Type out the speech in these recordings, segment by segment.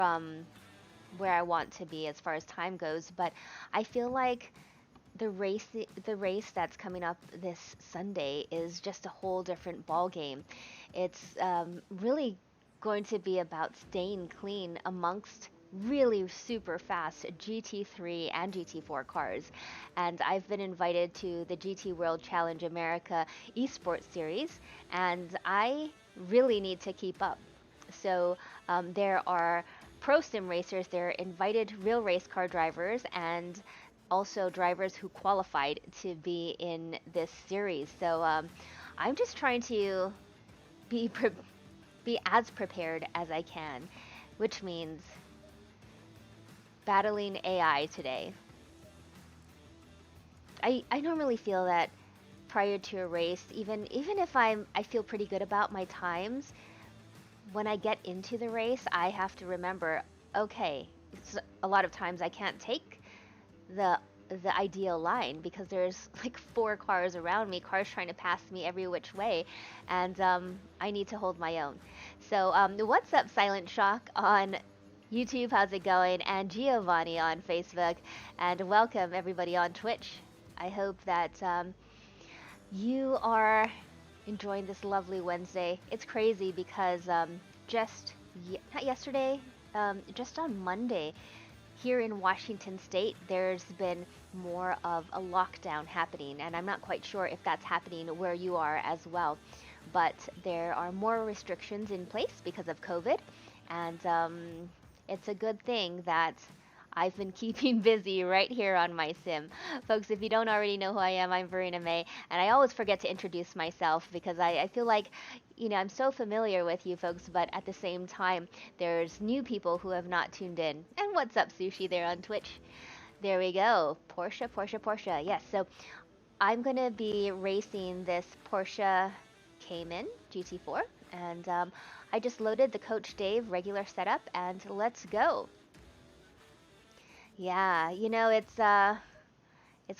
from where I want to be as far as time goes, but I feel like the race that's coming up this Sunday is just a whole different ball game. It's really going to be about staying clean amongst really super fast GT3 and GT4 cars. And I've been invited to the GT World Challenge America esports series, and I really need to keep up. So there are pro sim racers, there are invited real race car drivers, and also drivers who qualified to be in this series. So I'm just trying to be be as prepared as I can, which means battling AI today. I normally feel that prior to a race, even if I feel pretty good about my times, when I get into the race, I have to remember, okay, a lot of times I can't take the the ideal line because there's like four cars around me, cars trying to pass me every which way, and I need to hold my own. So what's up, Silent Shock on YouTube? How's it going? And Giovanni on Facebook, and welcome everybody on Twitch. I hope that you are enjoying this lovely Wednesday. It's crazy because not yesterday, just on Monday, here in Washington State, there's been more of a lockdown happening, and I'm not quite sure if that's happening where you are as well. But there are more restrictions in place because of COVID, and it's a good thing that I've been keeping busy right here on my sim. Folks, if you don't already know who I am, I'm Verena Mei, and I always forget to introduce myself because I feel like, I'm so familiar with you folks, but at the same time, there's new people who have not tuned in. And what's up, Sushi, there on Twitch? There we go. Porsche. Yes, so I'm going to be racing this Porsche Cayman GT4, and I just loaded the Coach Dave regular setup, and let's go. Yeah, it's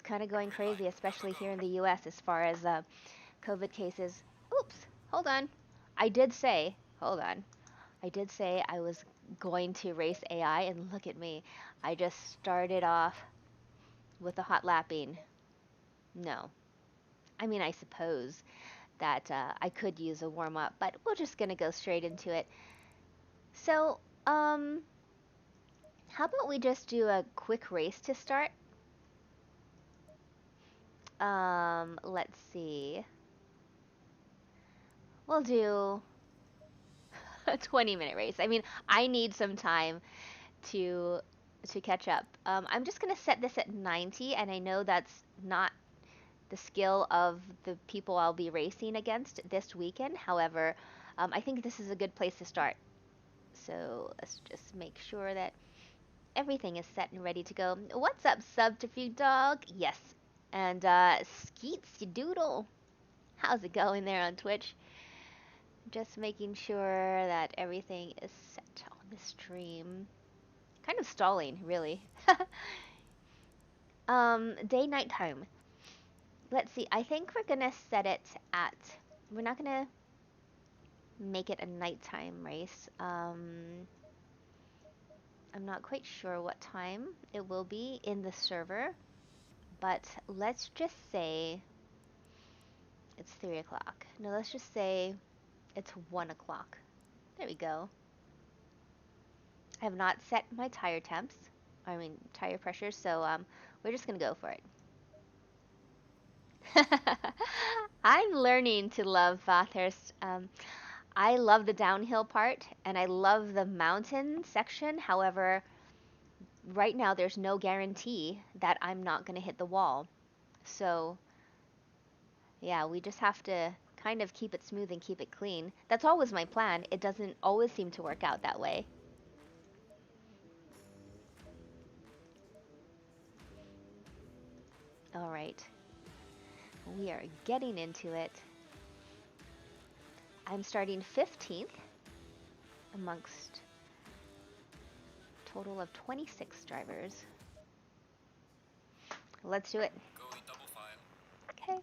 kind of going crazy, especially here in the U.S. as far as COVID cases. Oops, hold on. I did say, hold on. I did say I was going to race AI, and look at me. I just started off with a hot lapping. No. I mean, I suppose that I could use a warm up, but we're just gonna go straight into it. So, how about we just do a quick race to start? Let's see. We'll do a 20-minute race. I mean, I need some time to catch up. I'm just gonna set this at 90, and I know that's not the skill of the people I'll be racing against this weekend. However, I think this is a good place to start. So let's just make sure that everything is set and ready to go. What's up, Subterfuge Dog? Yes. And Skeets, you doodle. How's it going there on Twitch? Just making sure that everything is set on the stream. Kind of stalling, really. Day night time. Let's see. I think we're gonna set it at. We're not gonna make it a nighttime race. I'm not quite sure what time it will be in the server, but let's just say it's 3 o'clock. No, let's just say it's 1 o'clock. There we go. I have not set my tire temps. I mean, tire pressure, so we're just gonna go for it. I'm learning to love Bathurst. I love the downhill part, and I love the mountain section. However, right now there's no guarantee that I'm not going to hit the wall. So, yeah, we just have to kind of keep it smooth and keep it clean. That's always my plan. It doesn't always seem to work out that way. All right. We are getting into it. I'm starting 15th amongst total of 26 drivers. Let's do it. Okay.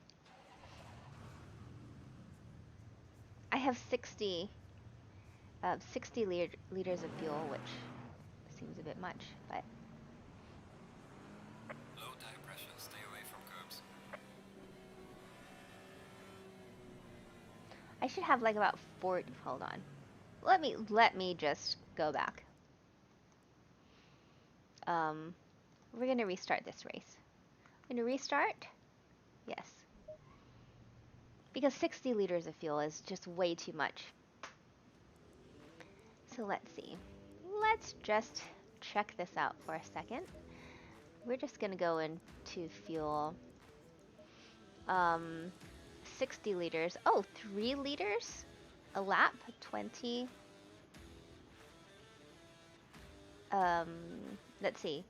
I have 60 liters of fuel, which bit much, but Low tire pressure, stay away from curbs. I should have like about 40. Hold on. Let me just go back. We're gonna restart this race. I'm gonna restart. Yes, because 60 liters of fuel is just way too much. So let's see. Let's just check this out for a second. We're just gonna go into fuel. 60 liters. Oh, 3 liters a lap. 20. Um, let's see.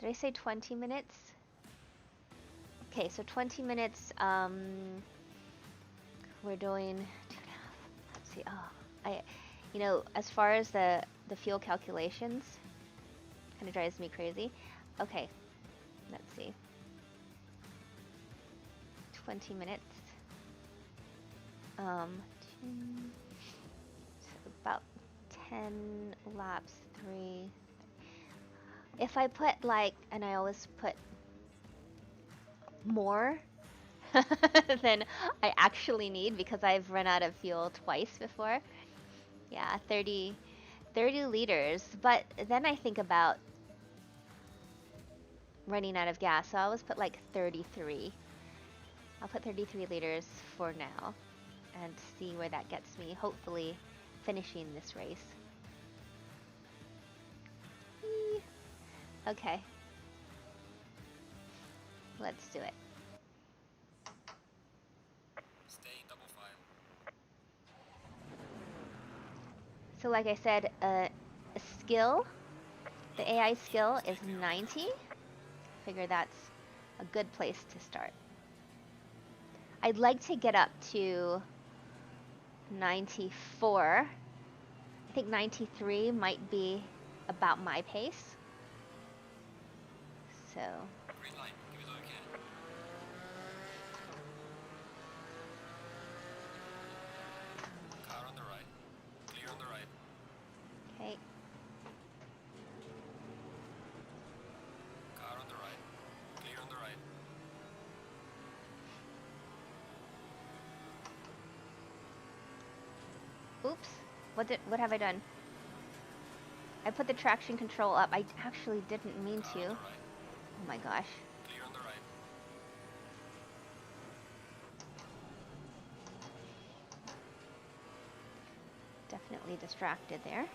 Did I say 20 minutes? Okay, so 20 minutes. We're doing 2.5. Let's see. Oh, you know, as far as the fuel calculations, kind of drives me crazy. Okay, let's see. 20 minutes. So about 10 laps, 3. If I put like, and I always put more than I actually need because I've run out of fuel twice before. Yeah, 30 liters. But then I think about running out of gas, so I always put like 33. I'll put 33 liters for now and see where that gets me, hopefully finishing this race. Eee. Okay. Let's do it. Stay in double file. So like I said, a skill, the AI skill is 90. Figure that's a good place to start. I'd like to get up to 94. I think 93 might be about my pace. So Green light, give it all you can. Car on the right. Clear on the right. okay. Car on the right. Clear on the right. Oops. What have I done? I put the traction control up. I actually didn't mean Car to. on the right. Oh my gosh. Clear on the right. Definitely distracted there.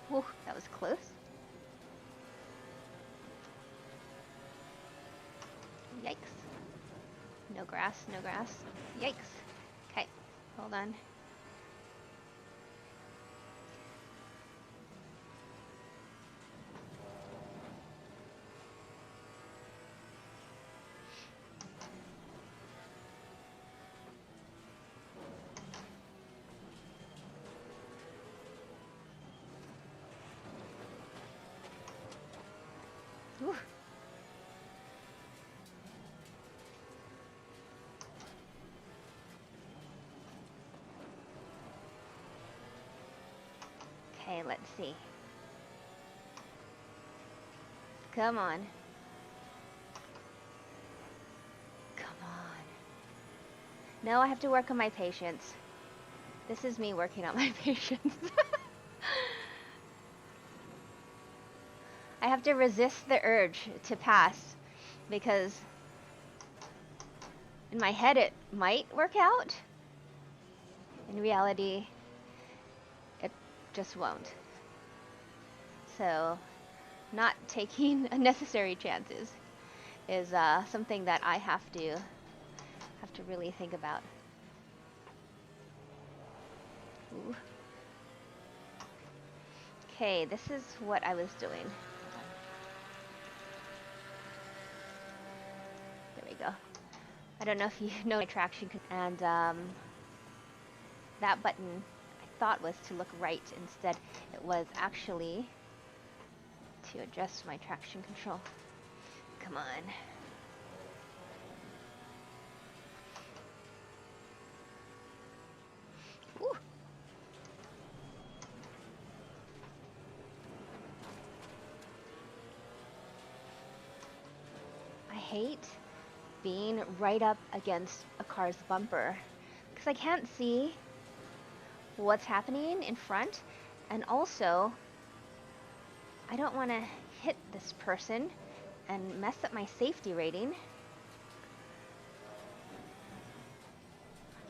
Whew, that was close. Yikes. No grass, no grass. Yikes. Okay, hold on. Whew. Okay, let's see. Come on. Come on. No, I have to work on my patience. This is me working on my patience. I have to resist the urge to pass because in my head it might work out. In reality, it just won't. So, not taking unnecessary chances is something that I have to really think about. Ooh. Okay, this is what I was doing. There we go. I don't know if you know my traction and that button I thought was to look right. Instead, it was actually to adjust my traction control. Come on. Ooh. I hate being right up against a car's bumper because I can't see what's happening in front, and also I don't want to hit this person and mess up my safety rating.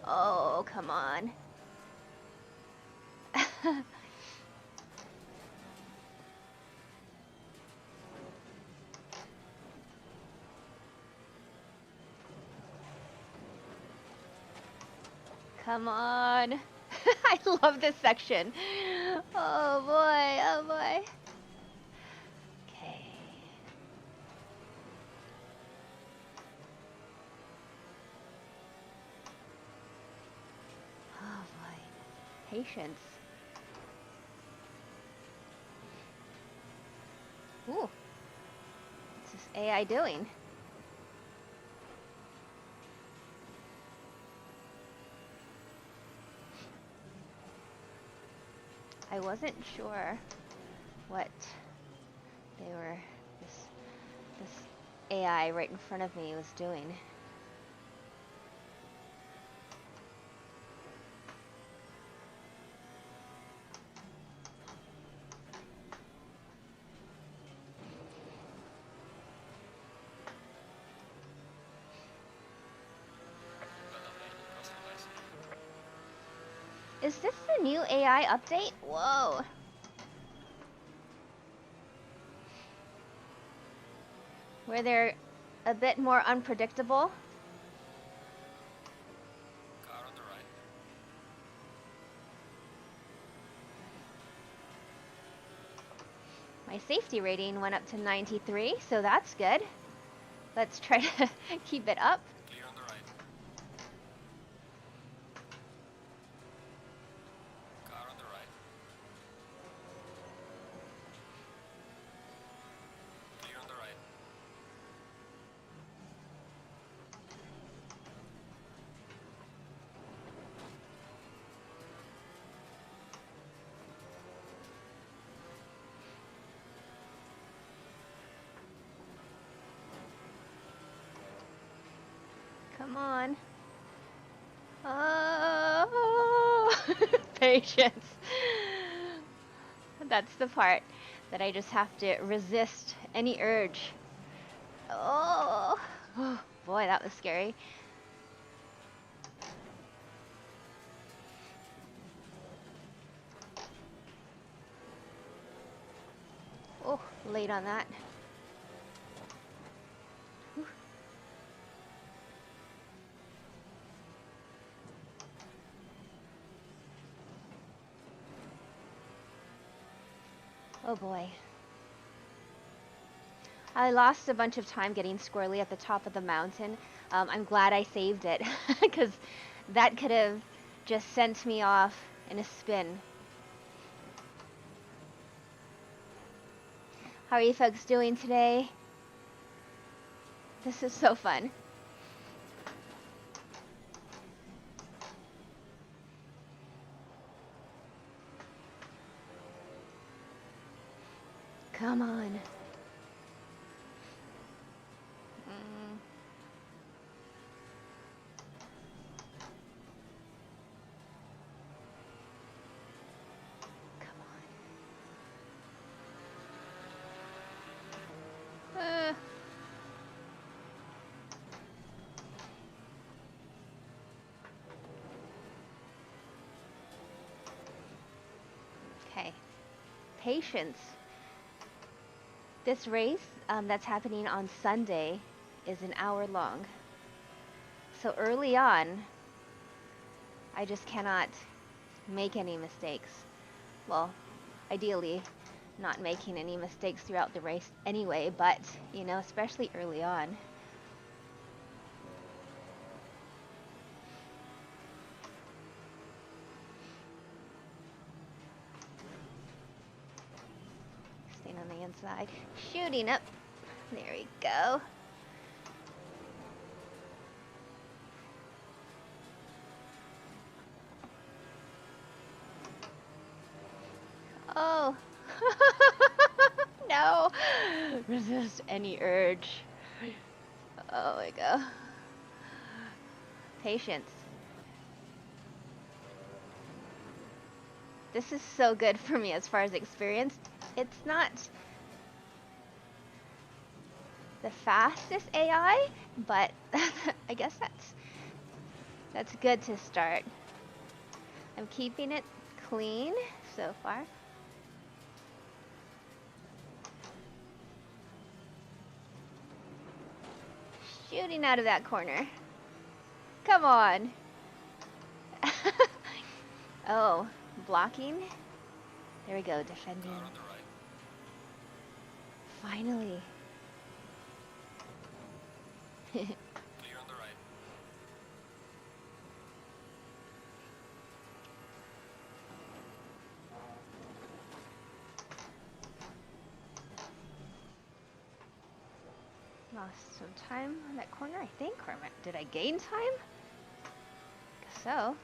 Oh, come on. Come on. I love this section. Oh boy, oh boy. Okay. Oh boy. Patience. Ooh. What's this AI doing? I wasn't sure what this AI right in front of me was doing. Is this the new AI update? Whoa. Where they're a bit more unpredictable? Car on the right. My safety rating went up to 93, so that's good. Let's try to keep it up. Clear on the right. Car on the right. Clear on the right. Come on. Oh, patience. That's the part that I just have to resist any urge. Oh, oh boy, that was scary. Oh, late on that. Whew. Oh boy. I lost a bunch of time getting squirrely at the top of the mountain. I'm glad I saved it because that could have just sent me off in a spin. How are you folks doing today? This is so fun. Come on. Come on. Okay. Patience. This race that's happening on Sunday is an hour long. So early on, I just cannot make any mistakes. Well, ideally, not making any mistakes throughout the race anyway, but, you know, especially early on. downside. Shooting up. There we go. Oh. No. Resist any urge. Oh my god. Patience. This is so good for me as far as experience. It's not the fastest AI, but I guess that's good to start. I'm keeping it clean so far. Shooting out of that corner. Come on. Oh, blocking. There we go, defending. Car on the right. Finally. Clear on the right. Lost some time on that corner, I think. Or did I gain time? Guess so.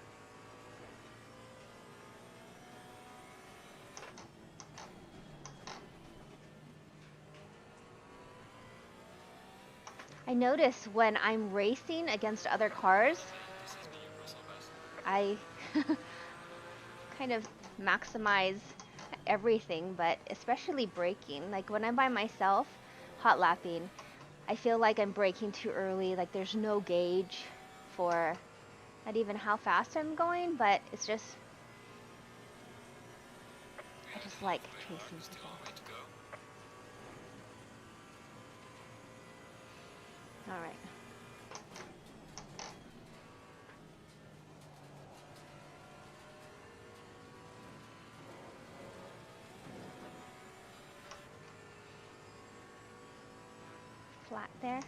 I notice when I'm racing against other cars, This is me, Russell West. I kind of maximize everything, but especially braking. Like when I'm by myself, hot lapping, I feel like I'm braking too early. Like there's no gauge for not even how fast I'm going, but it's just, I just like chasing Still people. a way to go. All right. Flat there.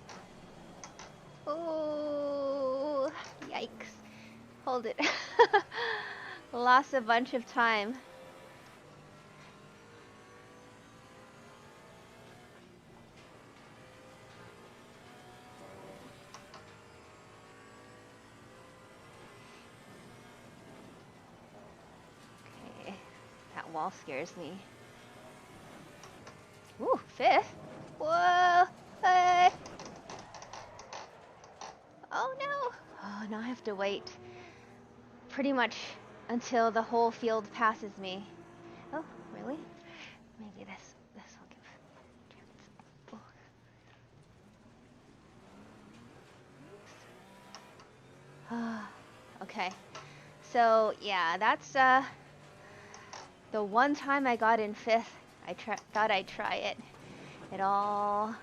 Oh, yikes. Hold it. Lost a bunch of time. Okay, that wall scares me. Ooh, fifth? Whoa! Hey! Oh no! Oh, now I have to wait pretty much until the whole field passes me. Oh, really? Maybe this will give chance. Oh. Okay. So yeah, that's the one time I got in fifth. I thought I'd try it. It all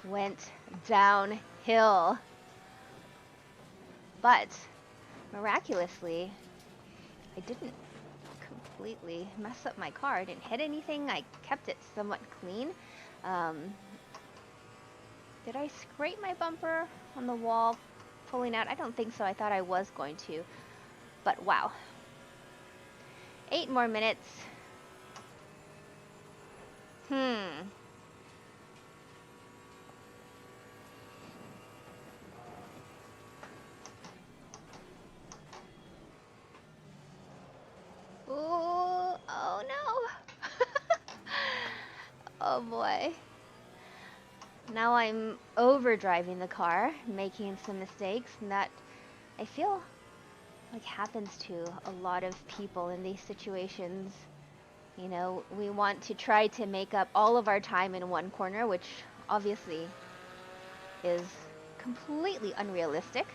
went downhill. But miraculously, I didn't completely mess up my car. I didn't hit anything. I kept it somewhat clean. Did I scrape my bumper on the wall pulling out? I don't think so. I thought I was going to. But wow. 8 more minutes. Ooh, oh no. Oh boy. Now I'm overdriving the car, making some mistakes, and that I feel like happens to a lot of people in these situations. You know, we want to try to make up all of our time in one corner, which obviously is completely unrealistic.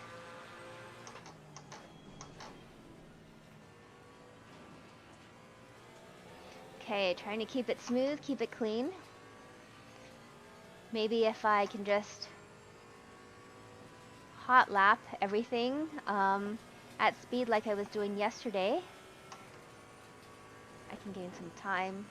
Okay, trying to keep it smooth, keep it clean. Maybe if I can just hot lap everything at speed like I was doing yesterday, I can gain some time.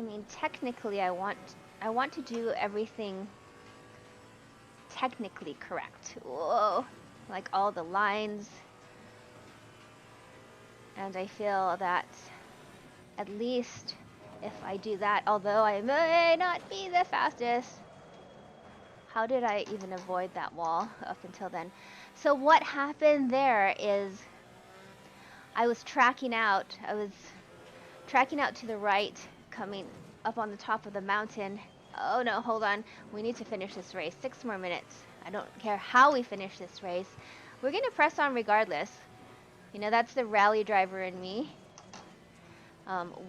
I mean, technically, I want to do everything technically correct. Whoa, like all the lines. And I feel that at least if I do that, although I may not be the fastest. How did I even avoid that wall up until then? So what happened there is I was tracking out to the right, coming up on the top of the mountain. Oh no, hold on. We need to finish this race. 6 more minutes. I don't care how we finish this race. We're going to press on regardless. You know, that's the rally driver in me.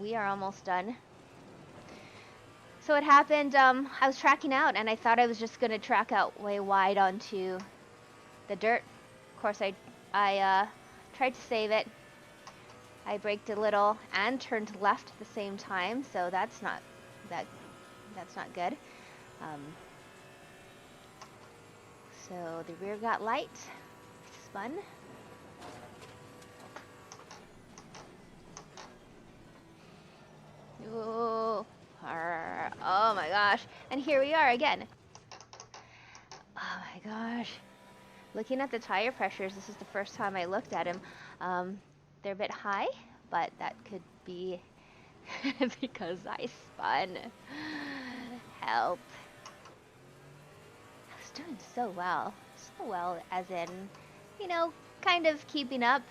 We are almost done. So it happened, I was tracking out and I thought I was just going to track out way wide onto the dirt. Of course, I tried to save it. I braked a little and turned left at the same time, so that's not good. So the rear got light, spun. Ooh, oh my gosh! And here we are again. Oh my gosh! Looking at the tire pressures, this is the first time I looked at them. They're a bit high, but that could be because I spun. Help. I was doing so well. So well, as in, you know, kind of keeping up.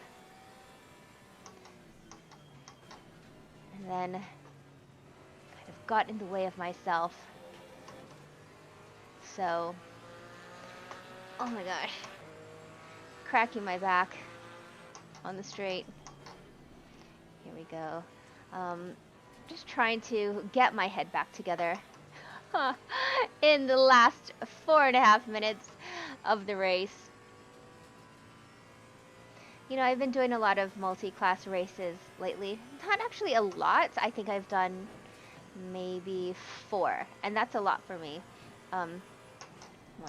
And then kind of got in the way of myself. So, oh my gosh. Cracking my back on the straight. Here we go. Just trying to get my head back together in the last 4.5 minutes of the race. You know, I've been doing a lot of multi-class races lately. Not actually a lot. I think I've done maybe 4, and that's a lot for me. 1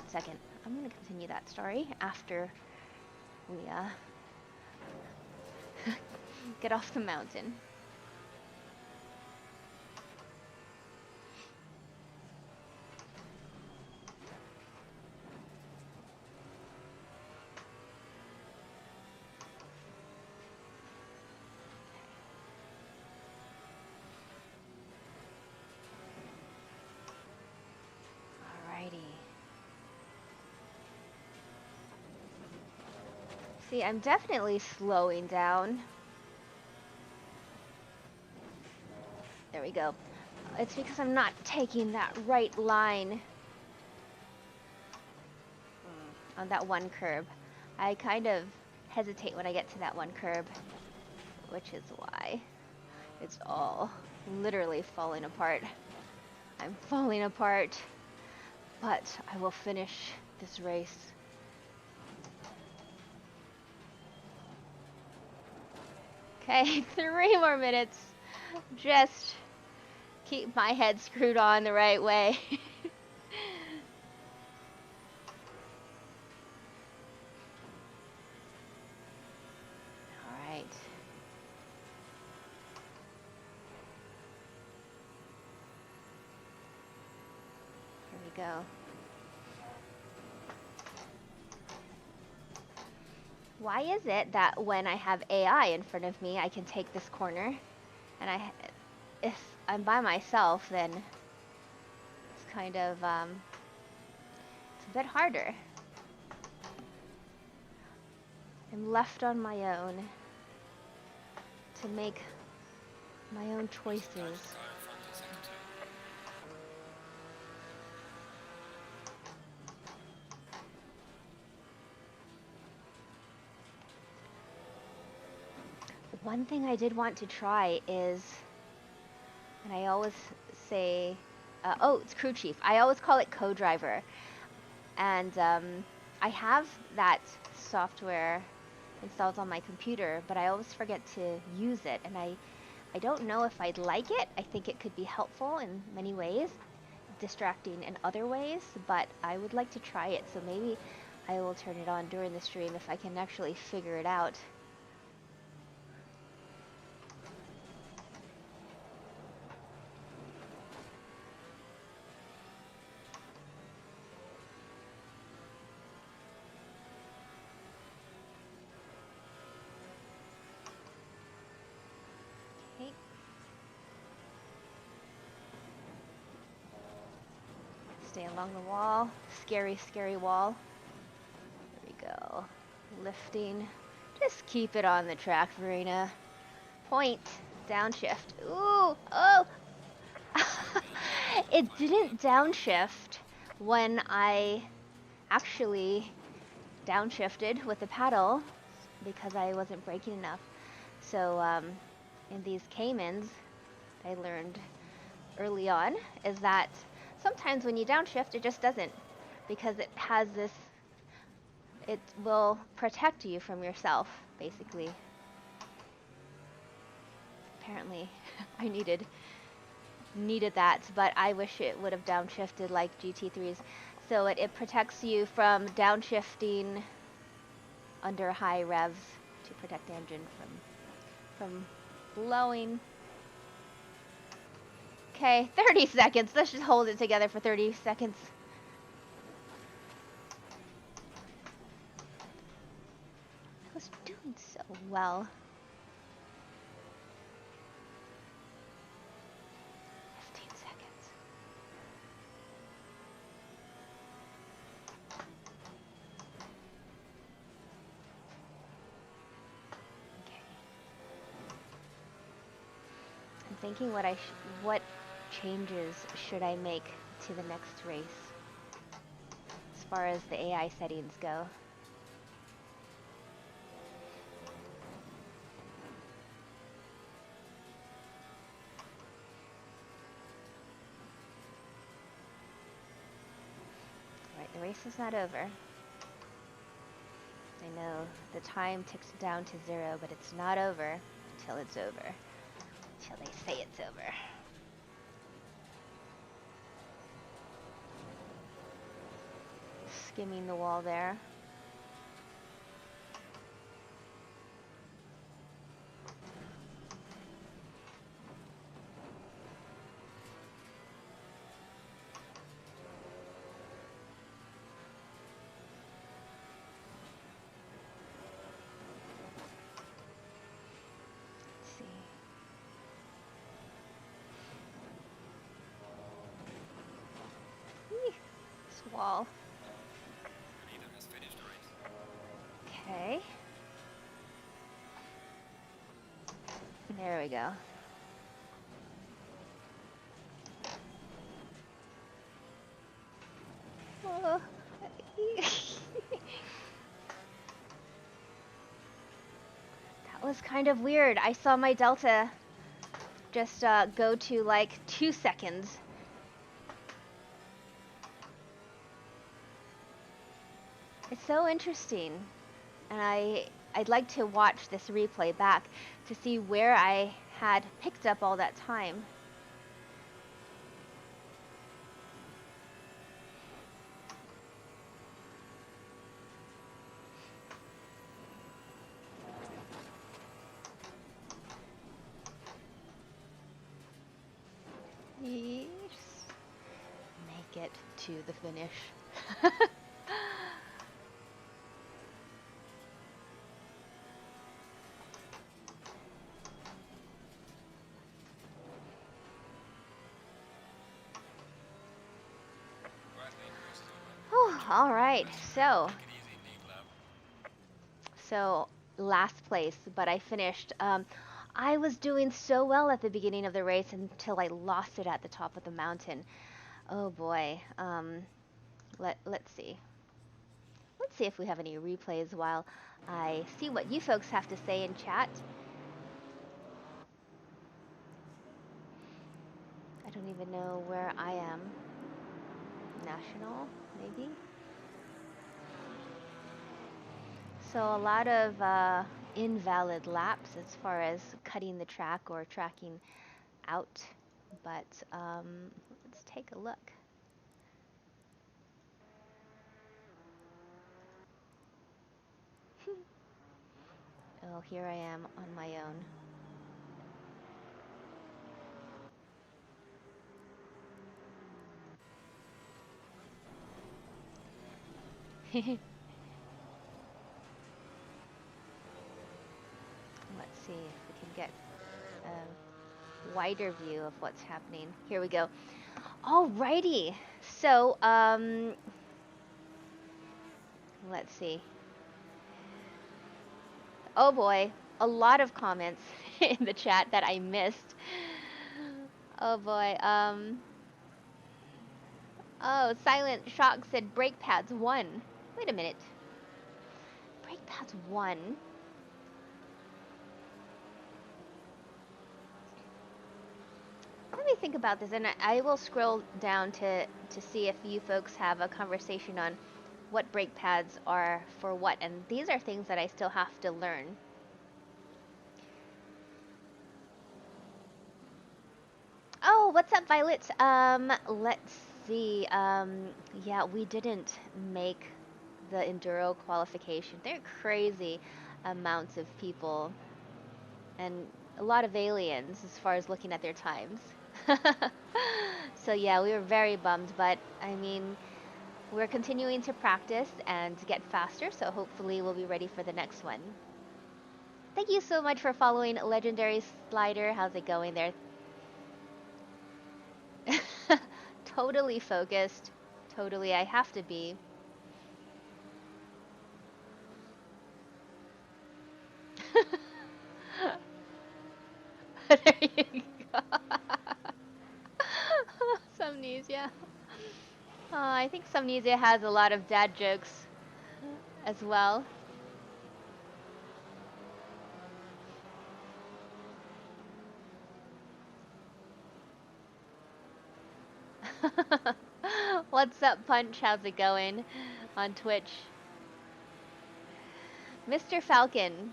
second. I'm going to continue that story after we get off the mountain. See, I'm definitely slowing down. There we go. It's because I'm not taking that right line on that one curb. I kind of hesitate when I get to that one curb, which is why it's all literally falling apart. I'm falling apart, but I will finish this race. Okay, 3 more minutes. Just keep my head screwed on the right way. All right. Here we go. Why is it that when I have AI in front of me, I can take this corner, and if I'm by myself, then it's kind of, it's a bit harder. I'm left on my own to make my own choices. One thing I did want to try is, and I always say, oh, it's crew chief. I always call it co-driver. And I have that software installed on my computer, but I always forget to use it. And I don't know if I'd like it. I think it could be helpful in many ways, distracting in other ways, but I would like to try it. So maybe I will turn it on during the stream if I can actually figure it out. Stay along the wall. Scary, scary wall. There we go. Lifting. Just keep it on the track, Verena. Point. Downshift. Ooh! Oh! It didn't downshift when I actually downshifted with the paddle because I wasn't braking enough. So in these Caymans, I learned early on is that sometimes when you downshift, it just doesn't, because it has this, it will protect you from yourself, basically. Apparently, I needed that, but I wish it would have downshifted like GT3s. So it protects you from downshifting under high revs to protect the engine from blowing. Okay, 30 seconds. Let's just hold it together for 30 seconds. I was doing so well. 15 seconds. Okay. I'm thinking what changes should I make to the next race as far as the AI settings go. Right, the race is not over. I know the time ticks down to 0, but it's not over until it's over. Until they say it's over. Skimming the wall there. Let's see. Eeh, this wall. Leader has finished the race. Okay. There we go. Oh. That was kind of weird. I saw my delta just go to like 2 seconds. It's so interesting, and I'd like to watch this replay back to see where I had picked up all that time. Yes. Make it to the finish. Right, leader race is over. Oh, all right. So Take it easy, Nick lap. So last place, but I finished. I was doing so well at the beginning of the race until I lost it at the top of the mountain. Oh boy. Let's see. Let's see if we have any replays while I see what you folks have to say in chat. I don't even know where I am. National, maybe? So a lot of invalid laps as far as cutting the track or tracking out, but let's take a look. Oh, here I am on my own. Let's see if we can get a wider view of what's happening. Here we go. Alrighty, So, let's see. Oh boy, a lot of comments in the chat that I missed. Oh boy. Oh, Silent Shock said brake pads 1. Wait a minute. Brake pads 1? Let me think about this, and I will scroll down to see if you folks have a conversation on what brake pads are for what, and these are things that I still have to learn. Oh, what's up, Violet? Let's see. Yeah, we didn't make the enduro qualification. They're crazy amounts of people and a lot of aliens as far as looking at their times. So yeah, we were very bummed, but I mean, we're continuing to practice and get faster, so hopefully we'll be ready for the next one. Thank you so much for following Legendary Slider. How's it going there? Totally focused. Totally, I have to be. There you go. Somnesia. I think Somnesia has a lot of dad jokes as well. What's up, Punch? How's it going on Twitch? Mr. Falcon,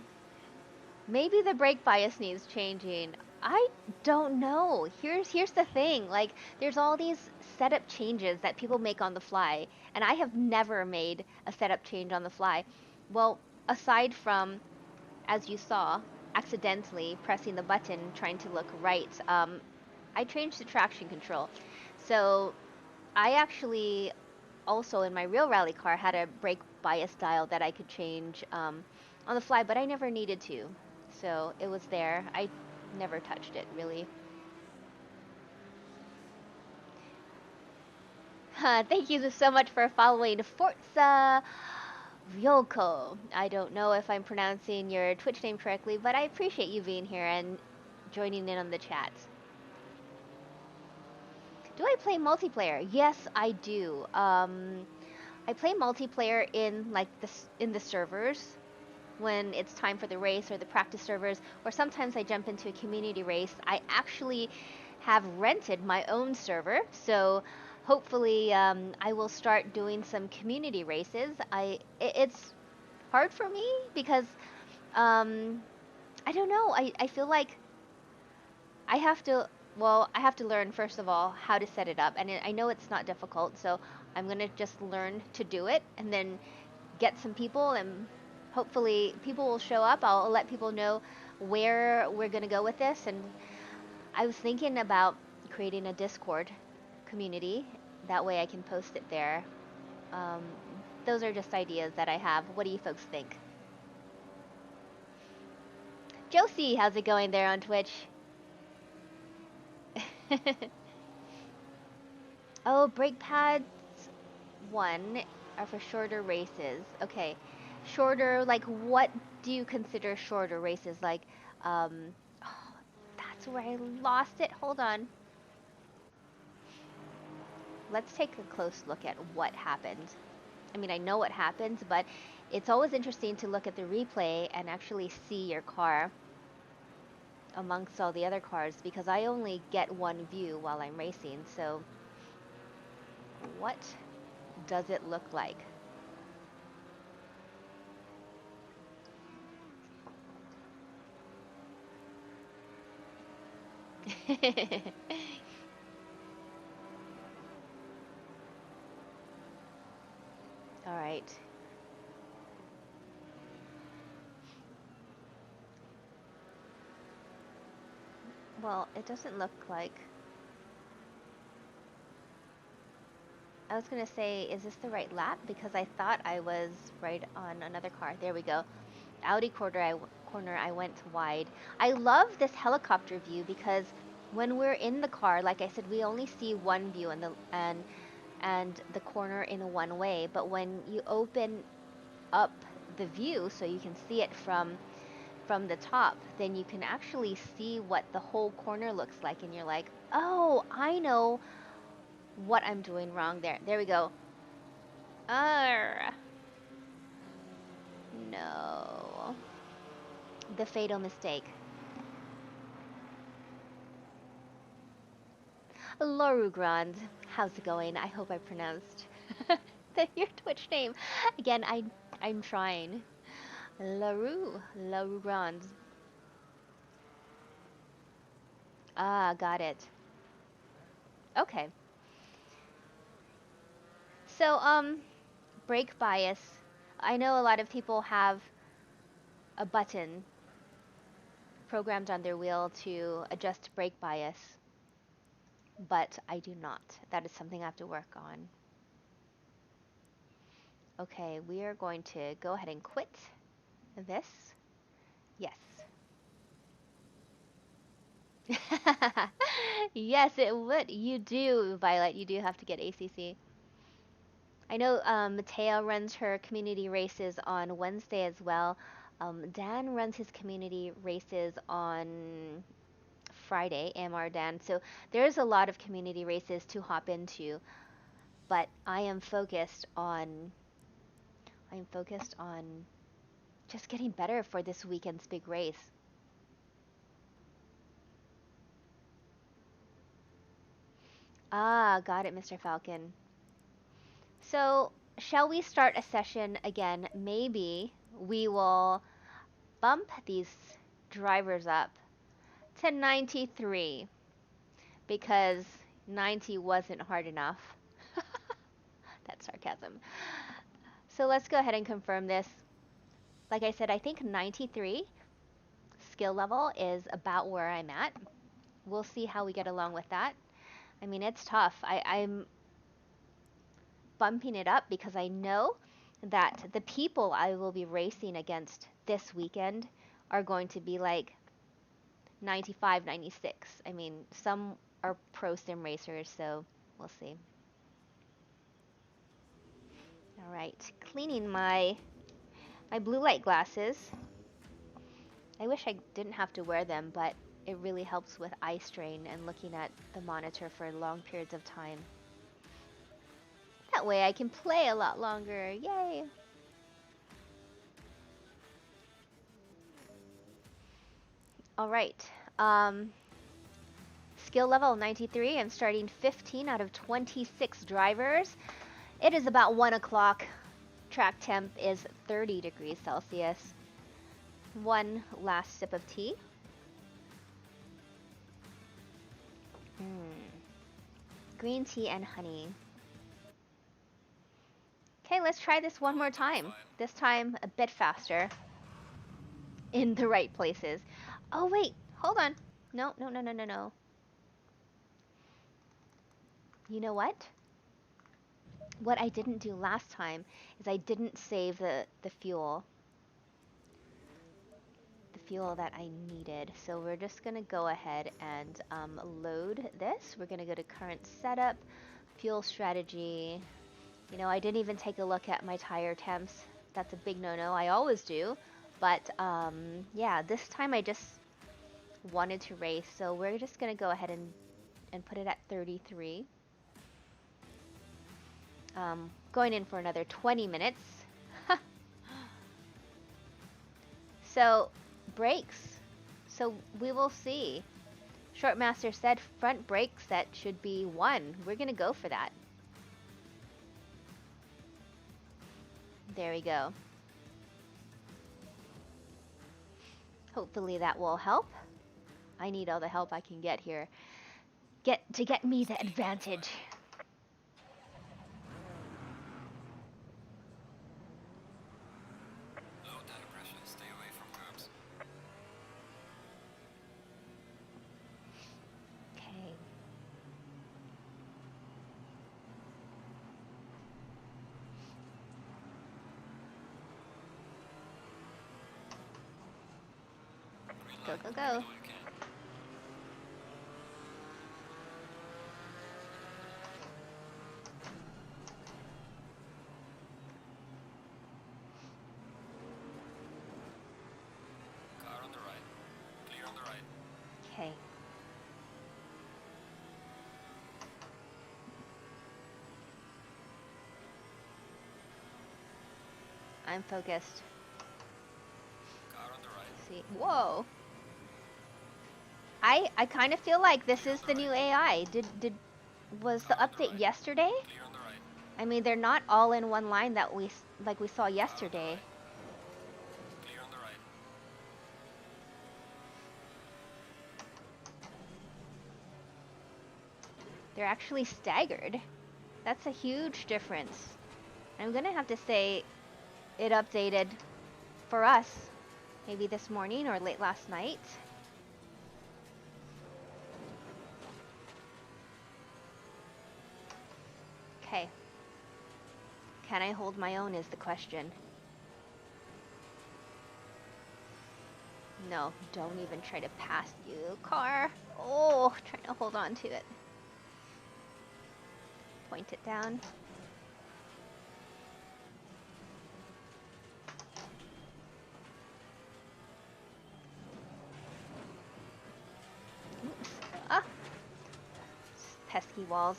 maybe the brake bias needs changing. I don't know. Here's the thing. Like, there's all these setup changes that people make on the fly, and I have never made a setup change on the fly. Well, aside from, as you saw, accidentally pressing the button trying to look right, I changed the traction control. So I actually also in my real rally car had a brake bias dial that I could change on the fly, but I never needed to. So it was there. I never touched it really. Thank you so much for following Forza Ryoko. I don't know if I'm pronouncing your Twitch name correctly, but I appreciate you being here and joining in on the chat. Do I play multiplayer? Yes, I do. I play multiplayer in like in the servers when it's time for the race or the practice servers, or sometimes I jump into a community race. I actually have rented my own server, so hopefully I will start doing some community races. It's hard for me because um, I don't know. I feel like I have to, well, I have to learn, first of all, how to set it up. And I know it's not difficult, so I'm going to just learn to do it and then get some people, and hopefully people will show up. I'll let people know where we're going to go with this. And I was thinking about creating a Discord community. That way I can post it there. Um, those are just ideas that I have. What do you folks think? Josie, how's it going there on Twitch? Oh, brake pads 1 are for shorter races. Okay. Shorter, like what do you consider shorter races? Like, oh, that's where I lost it. Hold on. Let's take a close look at what happened. I mean, I know what happens, but it's always interesting to look at the replay and actually see your car amongst all the other cars, because I only get one view while I'm racing. So what does it look like? All right. Well, it doesn't look like... I was going to say, is this the right lap? Because I thought I was right on another car. There we go. Audi corner, I went wide. I love this helicopter view because when we're in the car, like I said, we only see one view, and and the corner in one way, but when you open up the view so you can see it from the top, then you can actually see what the whole corner looks like, and you're like, oh, I know what I'm doing wrong there. There we go. No. The fatal mistake. Laru Grand, how's it going? I hope I pronounced your Twitch name. Again, I'm trying. Laru Grand. Ah, got it. Okay. So, brake bias. I know a lot of people have a button programmed on their wheel to adjust brake bias, but I do not. That is something I have to work on. Okay, we are going to go ahead and quit this. Yes. Yes, it would. You do, Violet. You do have to get ACC. I know Matea runs her community races on Wednesday as well. Dan runs his community races on Friday, AMR Dan. So there's a lot of community races to hop into, but I am focused on just getting better for this weekend's big race. Ah, got it, Mr. Falcon. So, shall we start a session again? Maybe we will bump these drivers up to 93 because 90 wasn't hard enough. That's sarcasm. So let's go ahead and confirm this. Like I said, I think 93 skill level is about where I'm at. We'll see how we get along with that. I mean, it's tough. I'm bumping it up because I know that the people I will be racing against this weekend are going to be like 95, 96. I mean, some are pro sim racers, so we'll see. All right, cleaning my blue light glasses. I wish I didn't have to wear them, but it really helps with eye strain and looking at the monitor for long periods of time. That way I can play a lot longer. Yay! All right. Skill level 93. I'm starting 15 out of 26 drivers. It is about 1 o'clock. Track temp is 30 degrees Celsius. One last sip of tea. Green tea and honey. Okay, let's try this one more time. This time a bit faster. In the right places. Oh, wait. Hold on. No. You know what? What I didn't do last time is I didn't save the fuel. The fuel that I needed. So we're just going to go ahead and load this. We're going to go to current setup, fuel strategy. You know, I didn't even take a look at my tire temps. That's a big no-no. I always do. But yeah, this time I just wanted to race. So we're just going to go ahead and put it at 33. Going in for another 20 minutes. So, brakes. So we will see. Shortmaster said front brake set should be 1. We're going to go for that. There we go. Hopefully that will help. I need all the help I can get here. Get me the advantage. Low tire pressure. Stay away from curbs. Okay. Go, go, go. You can. I'm focused. Car on the right. See, whoa. I kind of feel like this is the new AI. Was the Car on the update right. yesterday? Clear on the right. I mean, they're not all in one line that we saw Car on the yesterday. right. Clear on the right. They're actually staggered. That's a huge difference. I'm gonna have to say it updated for us maybe this morning or late last night. Okay. Can I hold my own is the question. No, don't even try to pass you, car. Oh, trying to hold on to it. Point it down. Oops. Ah! Pesky walls.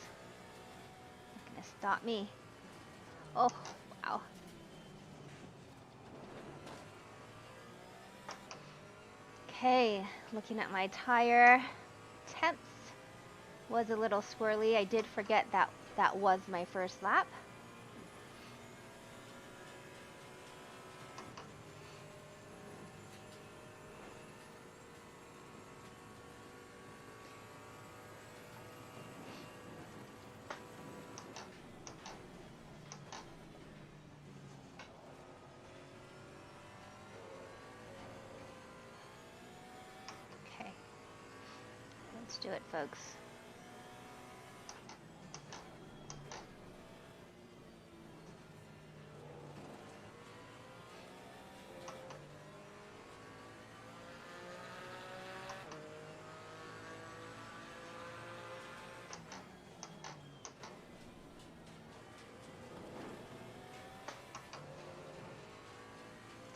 Not gonna stop me. Oh, wow. Okay, looking at my tire. Temps was a little swirly. I did forget that that was my first lap. Okay, let's do it, folks.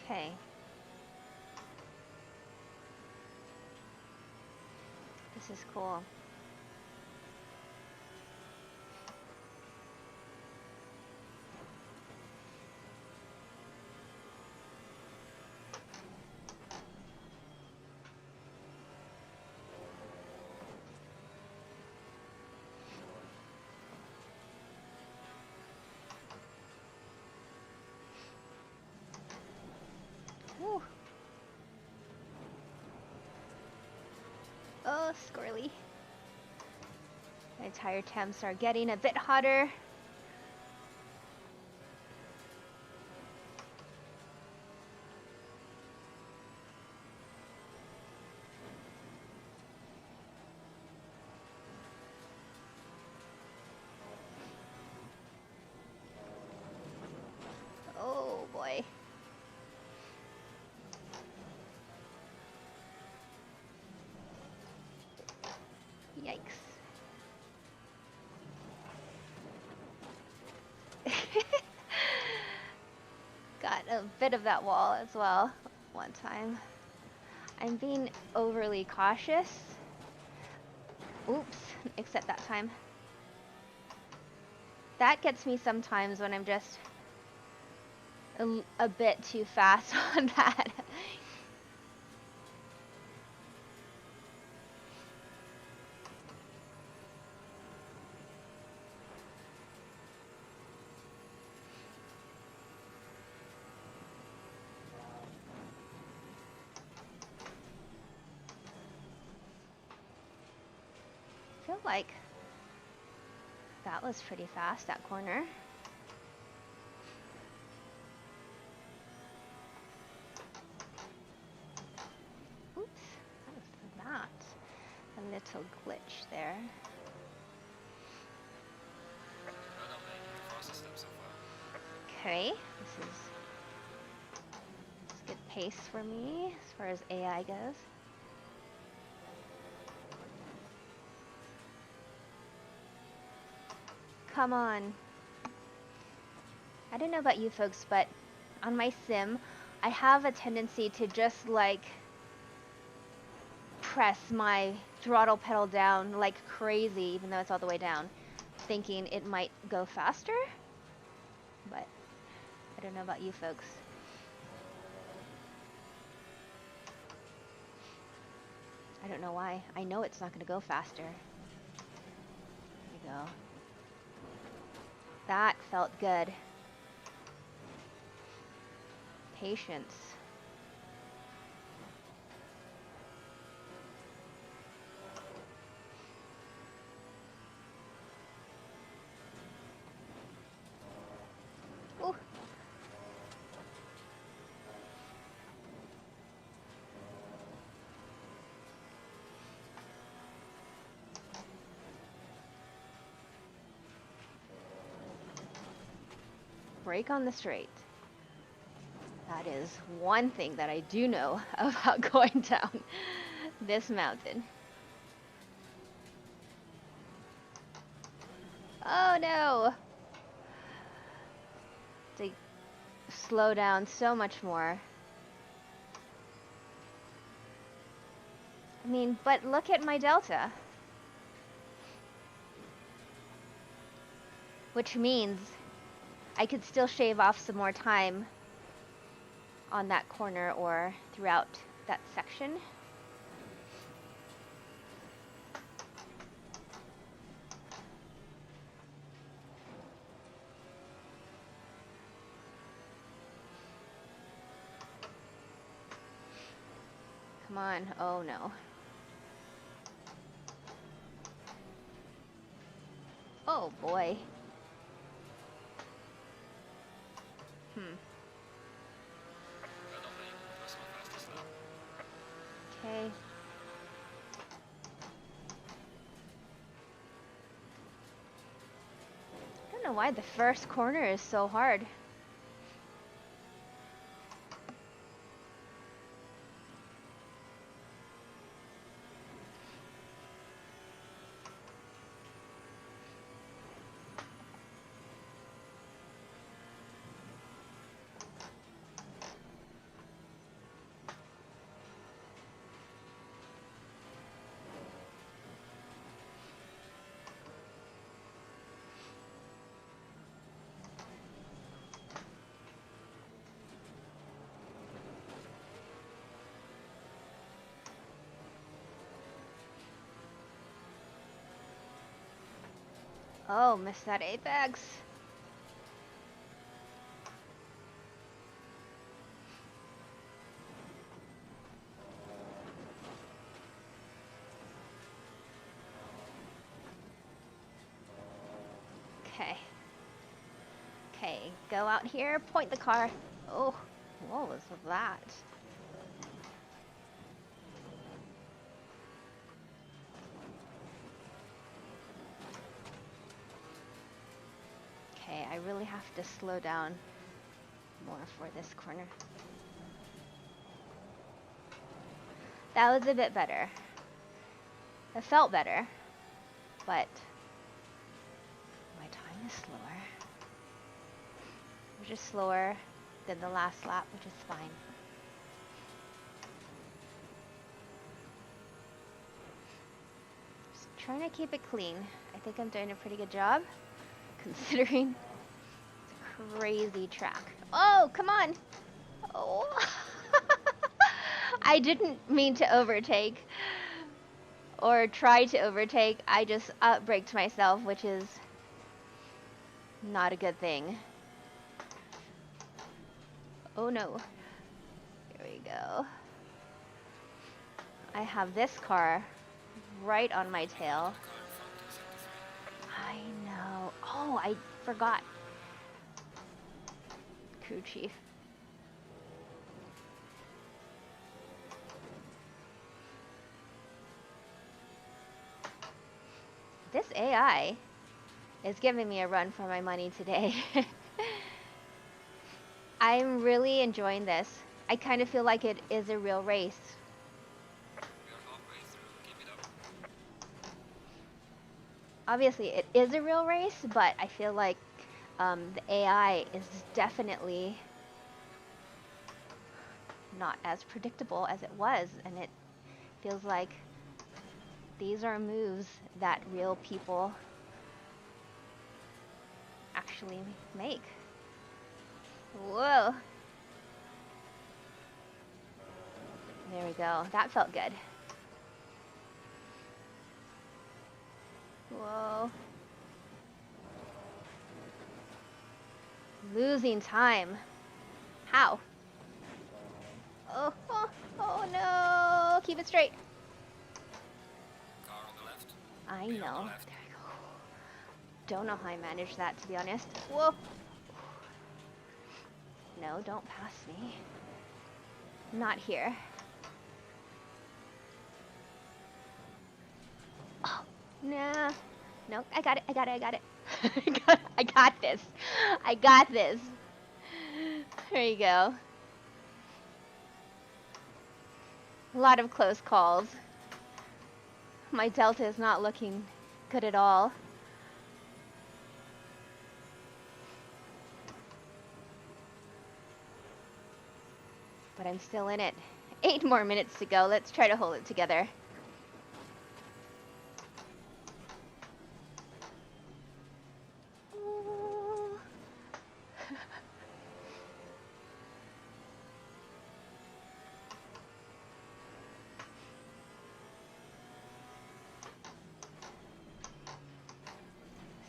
Okay. This is cool. Whew. Oh, squirrely. My tire temps are getting a bit hotter. Oh boy. Yikes. Got a bit of that wall as well one time. I'm being overly cautious. Oops, except that time. That gets me sometimes when I'm just a bit too fast on that. I feel like that was pretty fast, that corner. Oops, what was that? A little glitch there. Well done, mate. The fastest step so far. Okay, this is good pace for me as far as AI goes. Come on. I don't know about you folks, but on my sim, I have a tendency to just like press my throttle pedal down like crazy, even though it's all the way down, thinking it might go faster. But I don't know about you folks. I don't know why. I know it's not going to go faster. There we go. That felt good. Patience. Ooh. Brake on the straight. That is one thing that I do know about going down this mountain. Oh no! To slow down so much more. I mean, but look at my delta. Which means I could still shave off some more time on that corner or throughout that section. Come on. Oh no. Oh boy. Okay. I don't know why the first corner is so hard. Oh, missed that apex. Okay. Okay, go out here, point the car. Oh, what was that? Okay, I really have to slow down more for this corner. That was a bit better. It felt better, but my time is slower. Which is slower than the last lap, which is fine. Just trying to keep it clean. I think I'm doing a pretty good job, considering it's a crazy track. Oh, come on! Oh! I didn't mean to overtake or try to overtake. I just outbraked myself, which is not a good thing. Oh no. Here we go. I have this car right on my tail. I know. Oh, I forgot. Crew chief. This AI is giving me a run for my money today. I'm really enjoying this. I kind of feel like it is a real race. Obviously, it is a real race, but I feel like the AI is definitely not as predictable as it was, and it feels like these are moves that real people actually make. Whoa. There we go. That felt good. Losing time. How? Oh, oh, oh no! Keep it straight. Car on the left. I Me on the know. left. There we go. Don't know how I managed that, to be honest. Whoa! No, don't pass me. Not here. Oh, nah. No, I got it, I got it, I got it. I got this. I got this. There you go. A lot of close calls. My Delta is not looking good at all. But I'm still in it. 8 more minutes to go. Let's try to hold it together.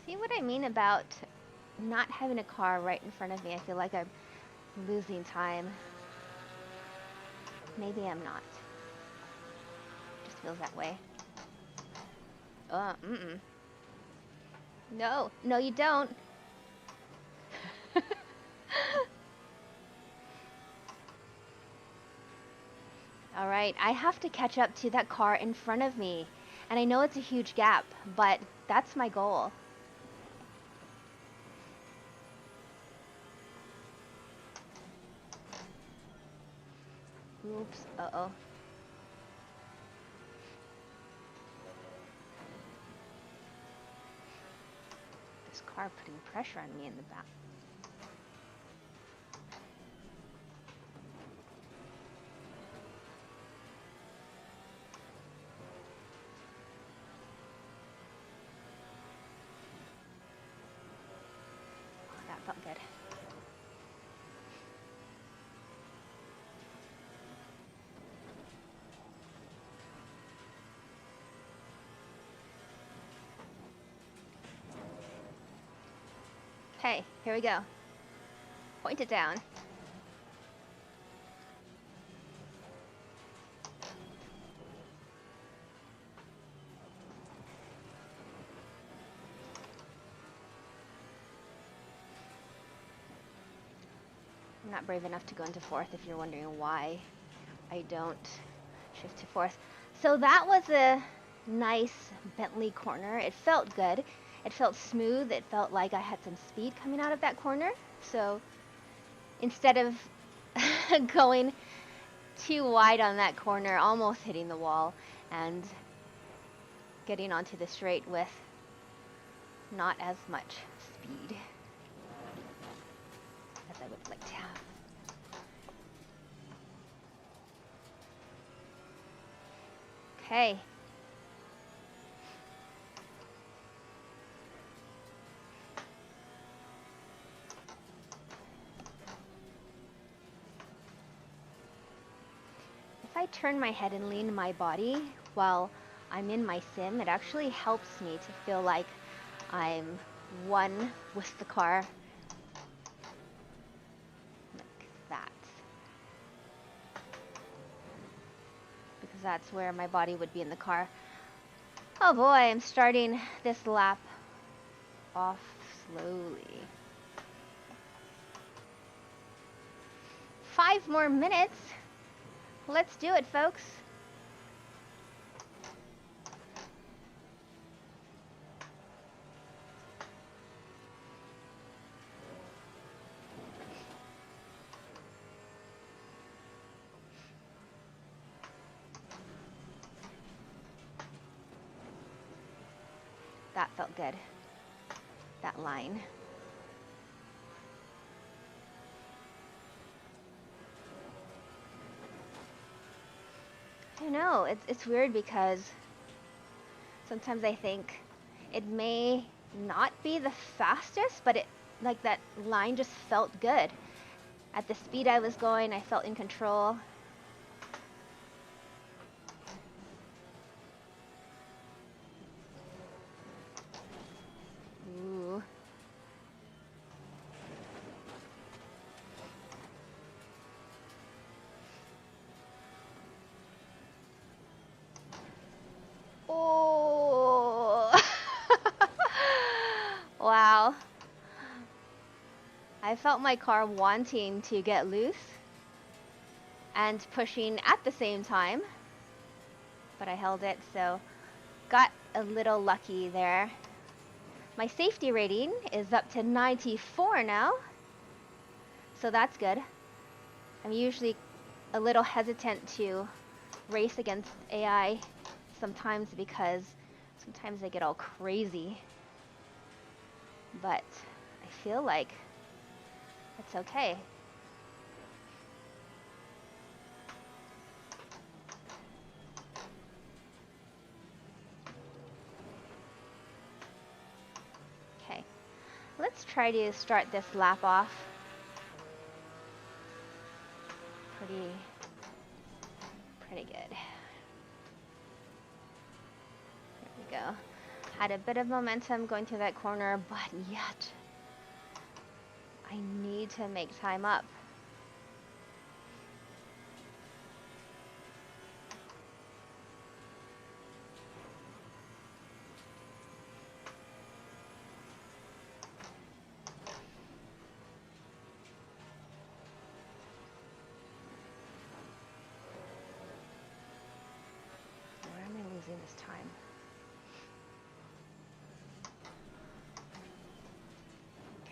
See what I mean about not having a car right in front of me? I feel like I'm losing time. Maybe I'm not. Just feels that way. Mm-mm. No, no you don't. All right, I have to catch up to that car in front of me. And I know it's a huge gap, but that's my goal. Oops, uh-oh. This car putting pressure on me in the back. Oh, that felt good. Okay, here we go. Point it down. I'm not brave enough to go into fourth if you're wondering why I don't shift to fourth. So that was a nice Bentley corner. It felt good. It felt smooth. It felt like I had some speed coming out of that corner. So instead of going too wide on that corner, almost hitting the wall, and getting onto the straight with not as much speed as I would like to have. Okay. If I turn my head and lean my body while I'm in my sim, it actually helps me to feel like I'm one with the car. Like that. Because that's where my body would be in the car. Oh boy, I'm starting this lap off slowly. 5 more minutes. Let's do it, folks. That felt good. That line. I don't know, it's weird because sometimes I think it may not be the fastest, but it, like, that line just felt good. At the speed I was going, I felt in control. Ooh. I felt my car wanting to get loose and pushing at the same time, but I held it, so got a little lucky there. My safety rating is up to 94 now, so that's good. I'm usually a little hesitant to race against AI sometimes because sometimes they get all crazy, but I feel like it's okay. Okay, let's try to start this lap off pretty good. There we go. Had a bit of momentum going through that corner, but yet I need to make time up. Where am I losing this time?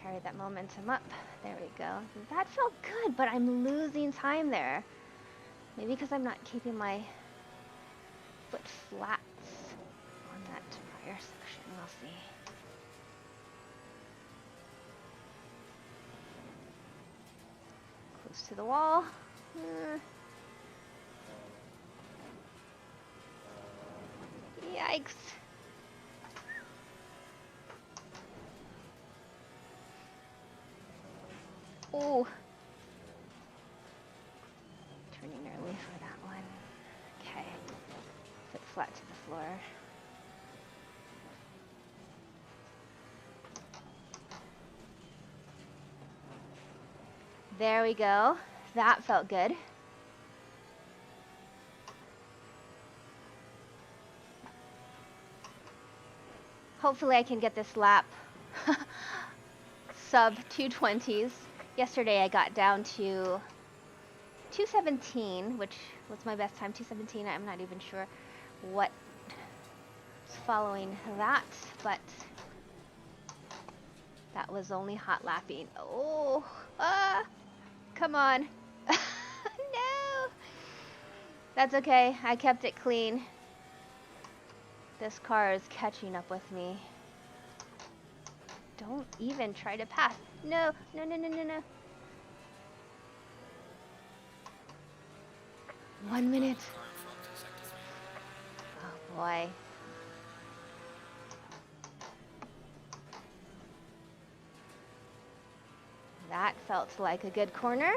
Carry that momentum up. There we go. That felt good, but I'm losing time there. Maybe because I'm not keeping my foot flats on that prior section. We'll see. Close to the wall. Yikes. Oh. Turning early for that one. Okay. Foot flat to the floor. There we go. That felt good. Hopefully I can get this lap sub 220s. Yesterday I got down to 217, which was my best time, 217. I'm not even sure what is following that, but that was only hot lapping. Oh, come on. No. That's okay. I kept it clean. This car is catching up with me. Don't even try to pass. No, no, no, no, no, no. 1 minute. Oh boy. That felt like a good corner.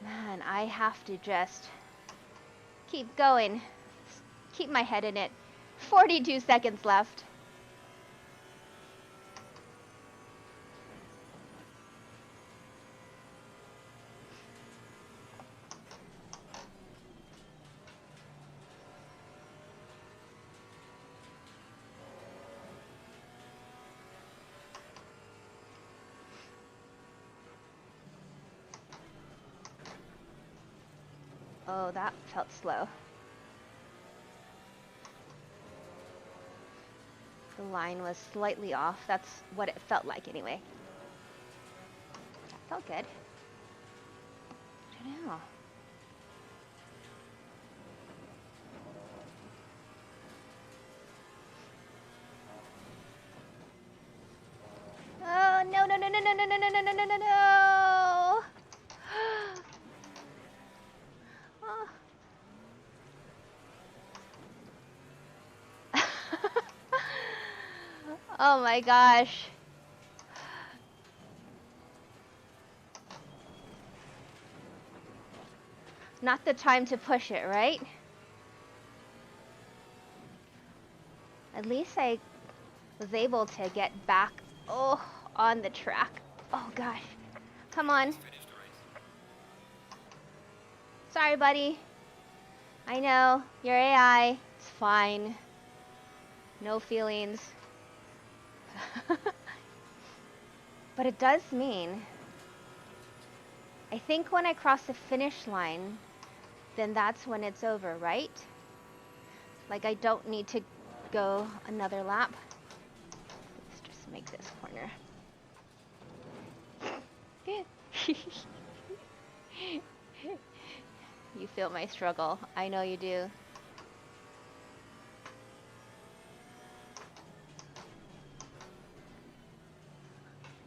Man, I have to just keep going. Keep my head in it. 42 seconds left. Oh, that felt slow. The line was slightly off. That's what it felt like anyway. That felt good. I don't know. Oh, no, no, no, no, no, no, no, no, no, no, no, no, no. Oh. Oh my gosh. Not the time to push it, right? At least I was able to get back, on the track. Oh gosh. Come on. Sorry, buddy. I know, you're AI. It's fine. No feelings. But it does mean, I think when I cross the finish line, then that's when it's over, right? Like I don't need to go another lap. Let's just make this corner. You feel my struggle. I know you do.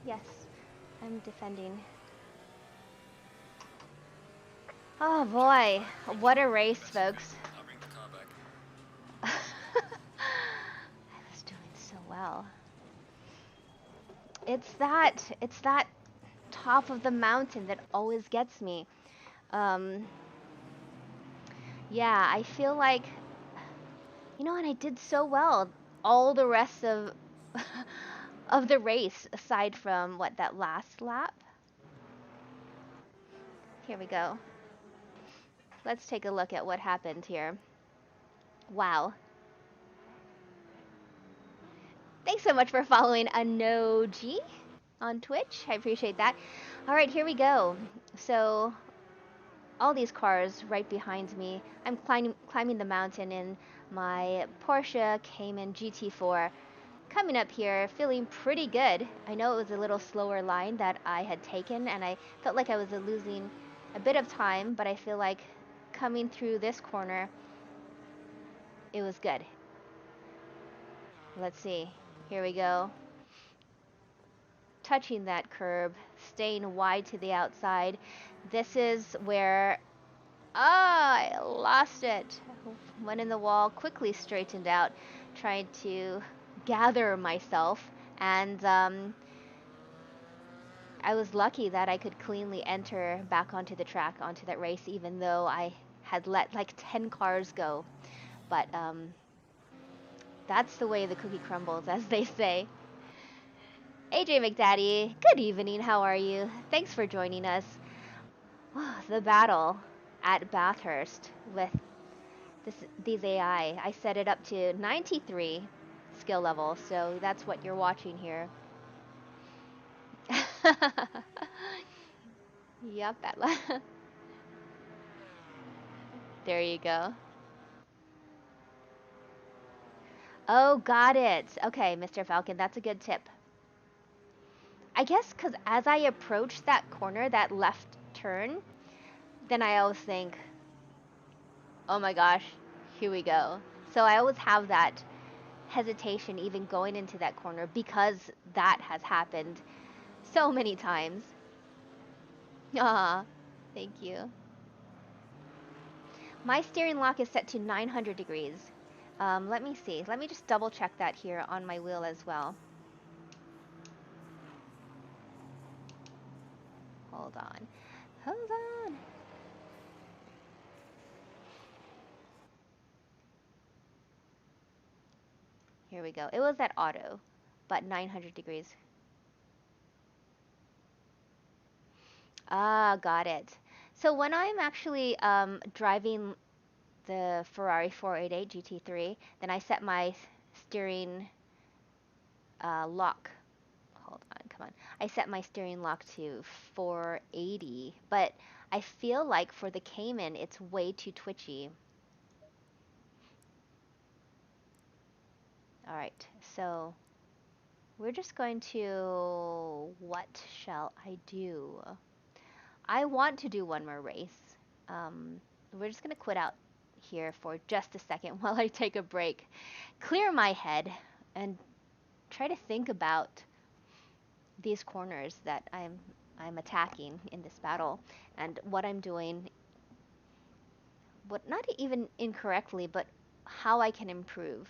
Yes, I'm defending. Oh boy, what a race, folks. I'll bring the car back. I was doing so well. It's that top of the mountain that always gets me. Um, yeah, I feel like, and I did so well all the rest of of the race, aside from that last lap. Here we go. Let's take a look at what happened here. Wow. Thanks so much for following Anoji on Twitch. I appreciate that. All right, here we go. So, all these cars right behind me. I'm climbing the mountain in my Porsche Cayman GT4. Coming up here, feeling pretty good. I know it was a little slower line that I had taken, and I felt like I was losing a bit of time, but I feel like coming through this corner, it was good. Let's see. Here we go. Touching that curb, staying wide to the outside. This is where, I lost it. Went in the wall, quickly straightened out, tried to gather myself, and I was lucky that I could cleanly enter back onto the track, onto that race, even though I had let like 10 cars go. But that's the way the cookie crumbles, as they say. AJ McDaddy, good evening, how are you? Thanks for joining us. The battle at Bathurst with these AI. I set it up to 93 skill level, so that's what you're watching here. Yep, there you go. Oh, got it. Okay, Mr. Falcon, that's a good tip. I guess because as I approach that corner, that left turn, then I always think, oh my gosh, here we go. So I always have that hesitation even going into that corner because that has happened so many times. Ah, thank you. My steering lock is set to 900 degrees. Let me see. Let me just double check that here on my wheel as well. Hold on. Hold on. Here we go. It was at auto, but 900 degrees. Ah, got it. So when I'm actually driving the Ferrari 488 GT3, then I set my steering lock. Hold on, come on. I set my steering lock to 480, but I feel like for the Cayman, it's way too twitchy. All right, so we're just going to, what shall I do? I want to do one more race. We're just going to quit out here for just a second while I take a break, clear my head, and try to think about these corners that I'm attacking in this battle and what I'm doing, what not even incorrectly, but how I can improve.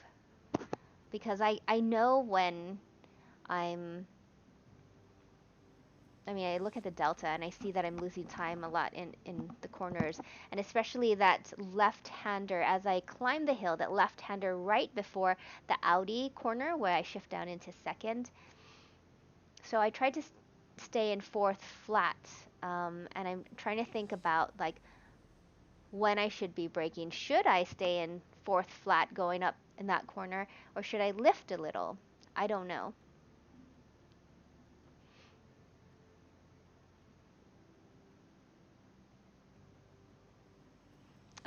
Because I know when I'm I look at the delta and I see that I'm losing time a lot in the corners, and especially that left-hander as I climb the hill, that left-hander right before the Audi corner where I shift down into second. So I tried to stay in fourth flat, and I'm trying to think about like when I should be braking. Should I stay in fourth flat going up in that corner, or should I lift a little? I don't know.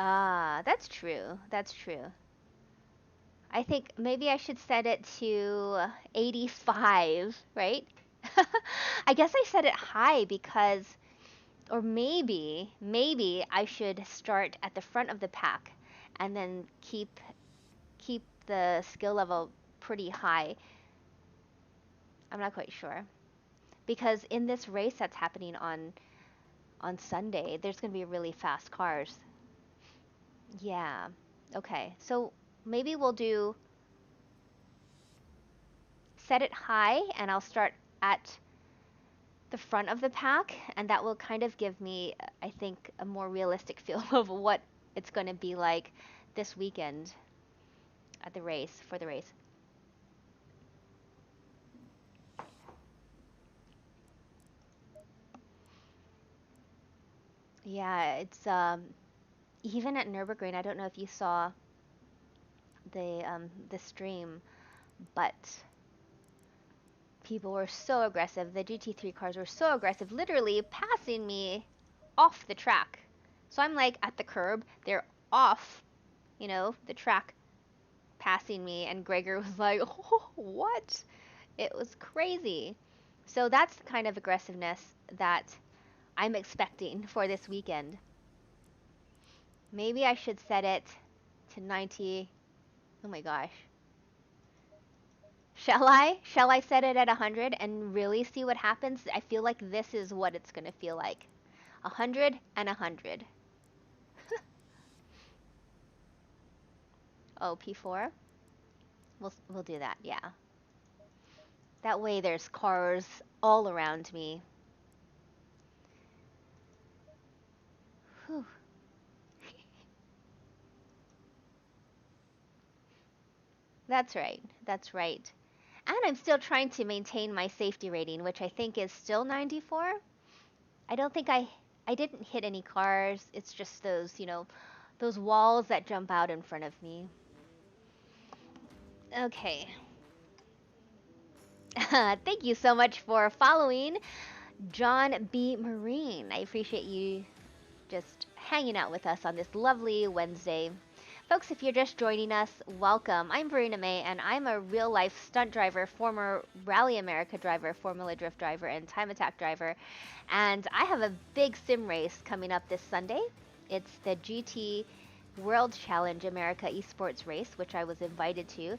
Ah, that's true. That's true. I think maybe I should set it to 85, right? I guess I set it high because, or maybe I should start at the front of the pack and then keep the skill level pretty high. I'm not quite sure because in this race that's happening on Sunday, there's going to be really fast cars. Yeah. Okay. So maybe we'll do set it high and I'll start at the front of the pack, and that will kind of give me, I think, a more realistic feel of what it's going to be like this weekend at the race for the race. Yeah, it's even at Nürburgring. I don't know if you saw the stream, but people were so aggressive. The GT3 cars were so aggressive, literally passing me off the track. So I'm like at the curb, they're off, the track passing me, and Gregor was like, oh, what? It was crazy. So that's the kind of aggressiveness that I'm expecting for this weekend. Maybe I should set it to 90. Oh my gosh. Shall I? Shall I set it at 100 and really see what happens? I feel like this is what it's going to feel like. 100 and 100. Oh, P4? We'll do that. Yeah. That way there's cars all around me. Whew. That's right. That's right. And I'm still trying to maintain my safety rating, which I think is still 94. I don't think I didn't hit any cars. It's just those walls that jump out in front of me. Okay. Thank you so much for following John B. Marine. I appreciate you just hanging out with us on this lovely Wednesday. Folks, if you're just joining us, welcome. I'm Verena Mei, and I'm a real life stunt driver, former Rally America driver, Formula Drift driver, and Time Attack driver. And I have a big sim race coming up this Sunday. It's the GT World Challenge America Esports race, which I was invited to.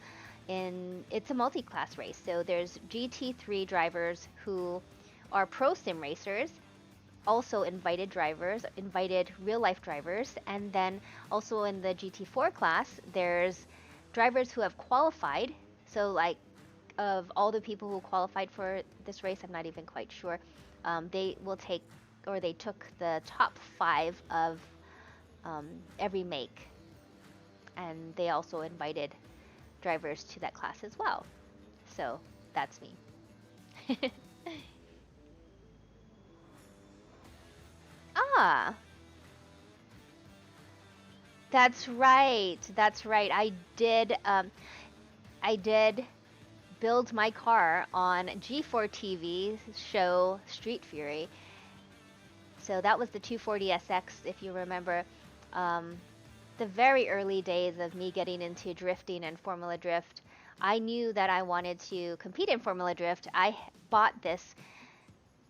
It's a multi-class race, so there's GT3 drivers who are pro sim racers, also invited drivers, invited real life drivers, and then also in the GT4 class, there's drivers who have qualified. So, like, of all the people who qualified for this race, I'm not even quite sure. They will take, or they took the top 5 of every make, and they also invited drivers to that class as well. So, that's me. Ah, that's right. That's right. I did build my car on G4 TV's show Street Fury. So that was the 240SX, if you remember. Um, the very early days of me getting into drifting and Formula Drift, I knew that I wanted to compete in Formula Drift. I bought this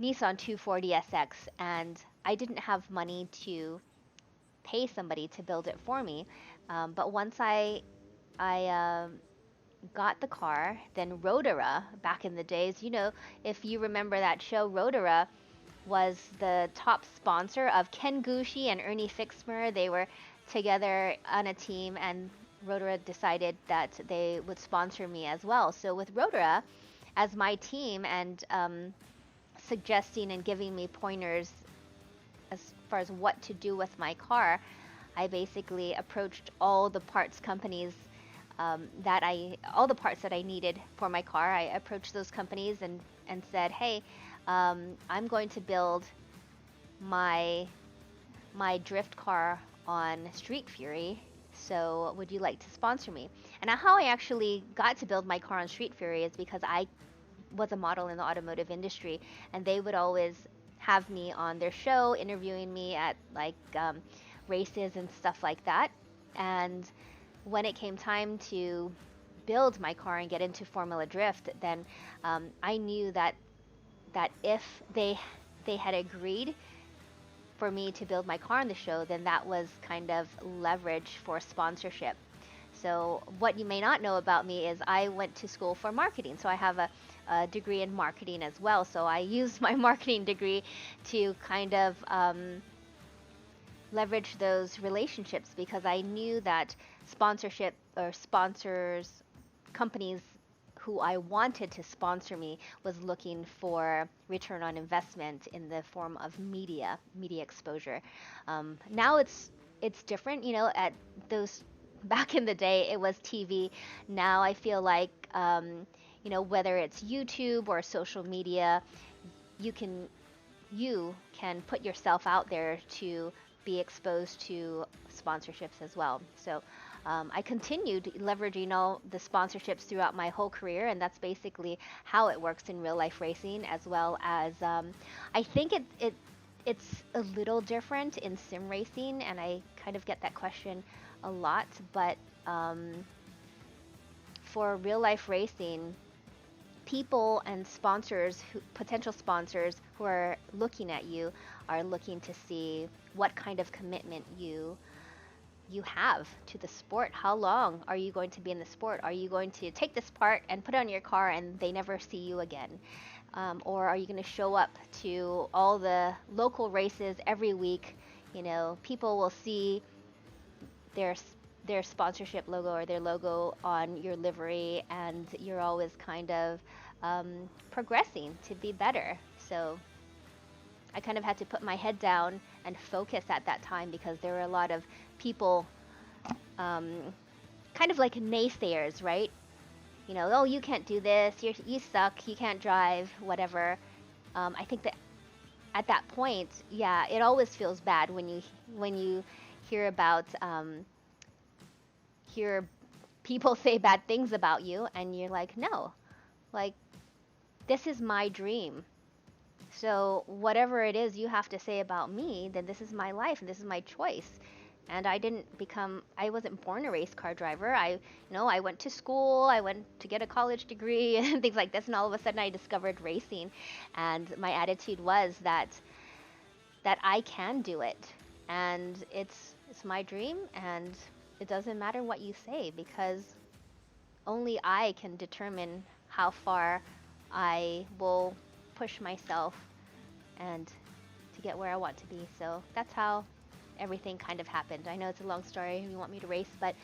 Nissan 240SX, and I didn't have money to pay somebody to build it for me. But once I got the car, then Rotora, back in the days, if you remember that show, Rotora was the top sponsor of Ken Gushi and Ernie Fixmer. They were together on a team, and Rotora decided that they would sponsor me as well. So with Rotora as my team, and suggesting and giving me pointers as far as what to do with my car, I basically approached all the parts companies all the parts that I needed for my car. I approached those companies and said, hey, I'm going to build my drift car on Street Fury. So would you like to sponsor me? And how I actually got to build my car on Street Fury is because I was a model in the automotive industry, and they would always have me on their show interviewing me at races and stuff like that. And when it came time to build my car and get into Formula Drift, then I knew that if they had agreed for me to build my car on the show, then that was kind of leverage for sponsorship. So what you may not know about me is I went to school for marketing. So I have a degree in marketing as well. So I used my marketing degree to kind of leverage those relationships, because I knew that sponsorship or sponsors, companies who I wanted to sponsor me, was looking for return on investment in the form of media exposure. Now it's different, at those back in the day it was TV. Now I feel like whether it's YouTube or social media, you can put yourself out there to be exposed to sponsorships as well. So I continued leveraging all the sponsorships throughout my whole career, and that's basically how it works in real life racing, as well as I think it's a little different in sim racing, and I kind of get that question a lot. But for real life racing, people and sponsors, potential sponsors who are looking at you, are looking to see what kind of commitment you have to the sport. How long are you going to be in the sport? Are you going to take this part and put it on your car and they never see you again? Or are you going to show up to all the local races every week? People will see their sponsorship logo or their logo on your livery, and you're always kind of progressing to be better. So I kind of had to put my head down and focus at that time, because there were a lot of people, kind of like naysayers, right? Oh, you can't do this, you suck, you can't drive, whatever. I think that at that point, yeah, it always feels bad when you hear about hear people say bad things about you, and you're like, no, like, this is my dream. So whatever it is you have to say about me, then this is my life and this is my choice. And I wasn't born a race car driver. I went to school, I went to get a college degree and things like this, and all of a sudden I discovered racing, and my attitude was that I can do it, and it's my dream, and it doesn't matter what you say, because only I can determine how far I will push myself and to get where I want to be. So that's how everything kind of happened. I know it's a long story if you want me to race, but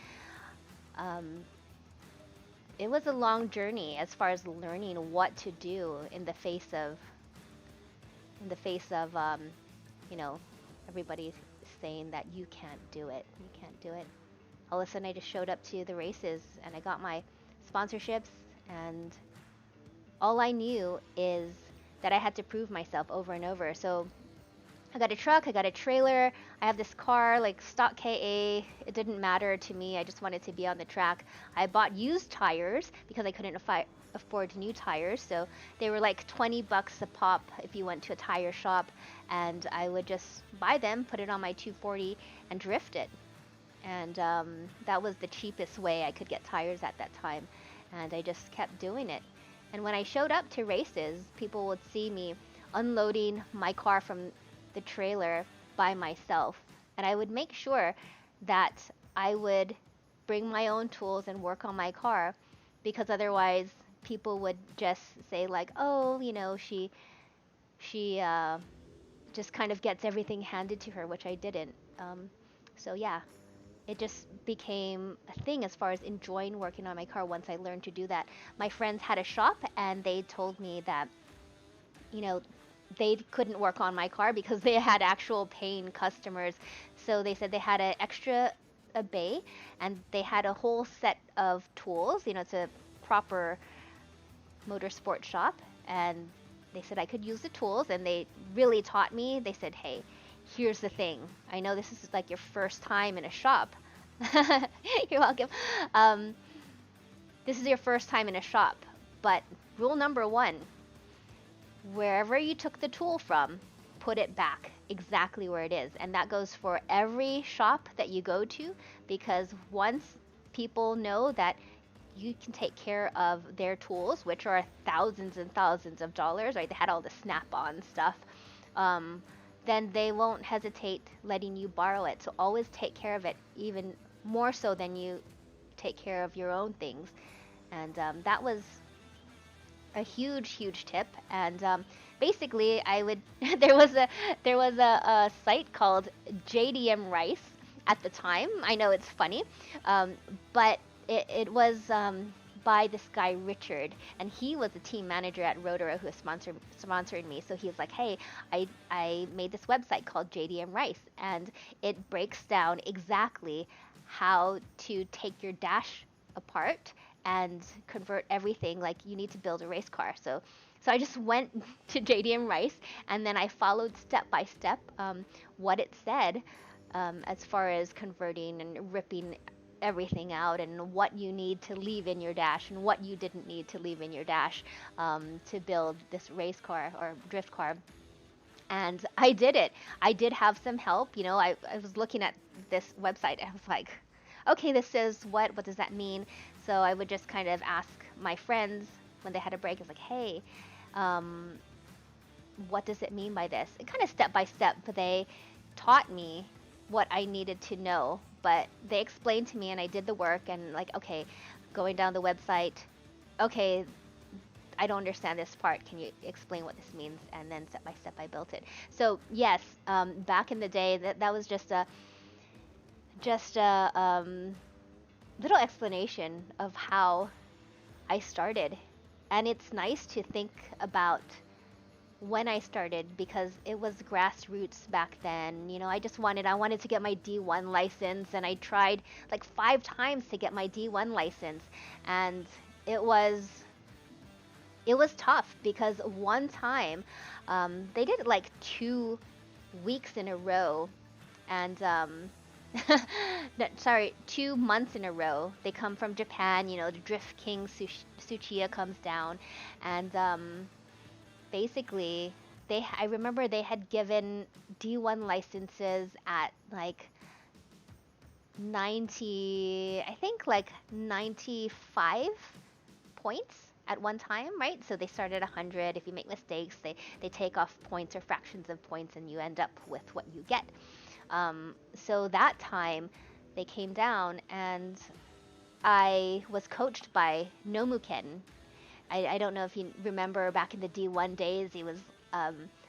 it was a long journey as far as learning what to do in the face of everybody saying that you can't do it. You can't do it. All of a sudden I just showed up to the races and I got my sponsorships, and all I knew is that I had to prove myself over and over. So I got a truck, I got a trailer, I have this car, like stock KA. It didn't matter to me. I just wanted to be on the track. I bought used tires because I couldn't afford new tires. So they were like $20 a pop if you went to a tire shop, and I would just buy them, put it on my 240 and drift it. And that was the cheapest way I could get tires at that time. And I just kept doing it. And when I showed up to races, people would see me unloading my car from the trailer by myself. And I would make sure that I would bring my own tools and work on my car, because otherwise people would just say like, oh, she just kind of gets everything handed to her, which I didn't. So yeah, it just became a thing as far as enjoying working on my car once I learned to do that. My friends had a shop, and they told me that, they couldn't work on my car because they had actual paying customers. So they said they had a bay, and they had a whole set of tools. It's a proper motorsport shop, and they said I could use the tools, and they really taught me. They said, hey, here's the thing. I know this is like your first time in a shop. You're welcome. This is your first time in a shop, but rule number one, wherever you took the tool from, put it back exactly where it is. And that goes for every shop that you go to, because once people know that you can take care of their tools, which are thousands and thousands of dollars, right? They had all the snap-on stuff. Um, then they won't hesitate letting you borrow it. So always take care of it, even more so than you take care of your own things. And that was a huge tip. And basically, I would there was a site called JDM Rice at the time. I know it's funny, but it was by this guy Richard, and he was the team manager at Rotora who sponsored me. So he was like, "Hey, I made this website called JDM Rice, and it breaks down exactly how to take your dash apart and convert everything. Like, you need to build a race car." So I just went to JDM Rice, and then I followed step by step what it said, as far as converting and ripping everything out, and what you need to leave in your dash and what you didn't need to leave in your dash, to build this race car or drift car. And I did it. I did have some help. I was looking at this website and I was like, okay, this is what does that mean? So I would just kind of ask my friends when they had a break. I was like, hey, um, what does it mean by this? And kind of step by step, but they taught me what I needed to know. But they explained to me, and I did the work. And like, okay, going down the website, okay, I don't understand this part. Can you explain what this means? And then step by step, I built it. So yes, back in the day, that was just a little explanation of how I started. And it's nice to think about when I started, because it was grassroots back then. I wanted to get my D1 license, and I tried like 5 times to get my D1 license. And it was tough, because one time they did it like 2 weeks in a row, and no, sorry, 2 months in a row. They come from Japan. The Drift King Tsuchiya comes down, and basically I remember they had given D1 licenses at like 90, I think like 95 points at one time, right? So they start at 100. If you make mistakes, they take off points or fractions of points, and you end up with what you get. So that time they came down, and I was coached by Nomuken. I don't know if you remember back in the D1 days, he was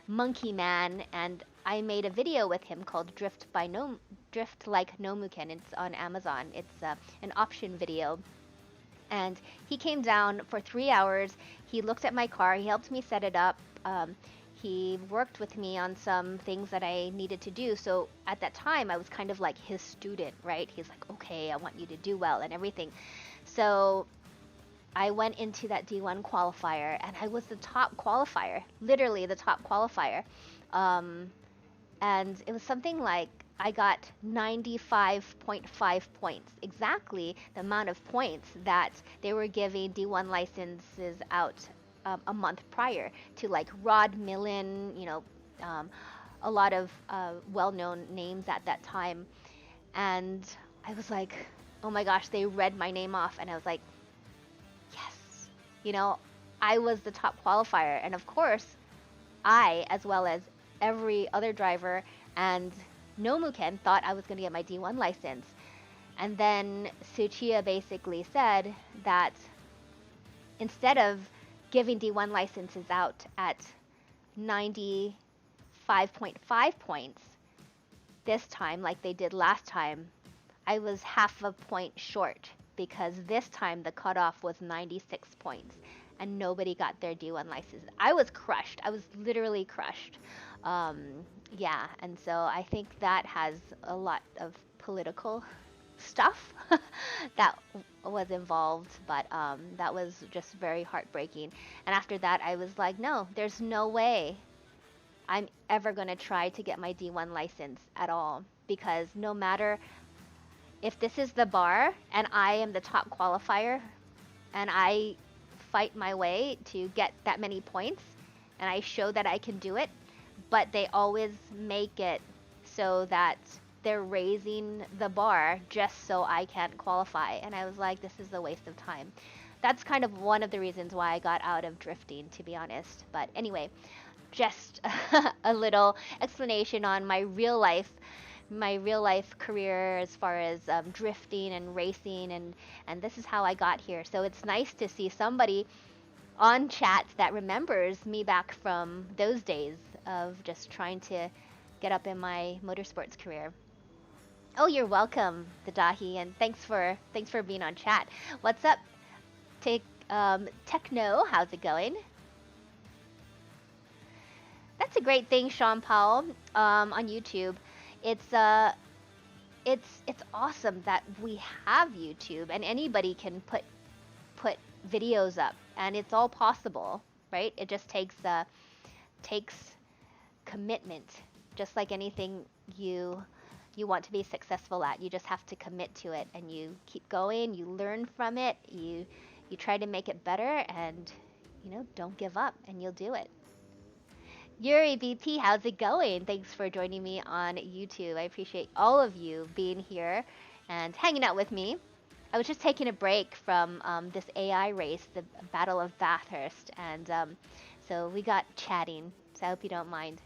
Monkey Man, and I made a video with him called Drift Like Nomuken. It's on Amazon. It's an option video. And he came down for 3 hours. He looked at my car. He helped me set it up. He worked with me on some things that I needed to do. So at that time, I was kind of like his student, right? He's like, okay, I want you to do well and everything. So I went into that D1 qualifier, and I was the top qualifier, literally the top qualifier. And it was something like I got 95.5 points, exactly the amount of points that they were giving D1 licenses out a month prior to, like Rod Millen, a lot of well-known names at that time. And I was like, oh my gosh, they read my name off, and I was like, yes, I was the top qualifier. And of course, I, as well as every other driver and Nomuken, thought I was going to get my D1 license. And then Tsuchiya basically said that instead of giving D1 licenses out at 95.5 points this time, like they did last time, I was half a point short, because this time the cutoff was 96 points, and nobody got their D1 license. I was crushed. I was literally crushed. Yeah, and so I think that has a lot of political stuff that was involved, but that was just very heartbreaking. And after that, I was like, no, there's no way I'm ever going to try to get my D1 license at all, because no matter if this is the bar and I am the top qualifier and I fight my way to get that many points and I show that I can do it, but they always make it so that they're raising the bar just so I can't qualify. And I was like, this is a waste of time. That's kind of one of the reasons why I got out of drifting, to be honest. But anyway, just a little explanation on my real life career as far as drifting and racing, and this is how I got here. So it's nice to see somebody on chat that remembers me back from those days of just trying to get up in my motorsports career. Oh, you're welcome, the Dahi, and thanks for being on chat. What's up, Take Techno? How's it going? That's a great thing, Sean Powell, on YouTube. It's it's awesome that we have YouTube and anybody can put videos up, and it's all possible, right? It just takes commitment, just like anything you want to be successful at. You just have to commit to it, and you keep going. You learn from it. You try to make it better, and don't give up, and you'll do it. Yuri BP, how's it going? Thanks for joining me on YouTube. I appreciate all of you being here and hanging out with me. I was just taking a break from this AI race, the Battle of Bathurst, and so we got chatting. So I hope you don't mind.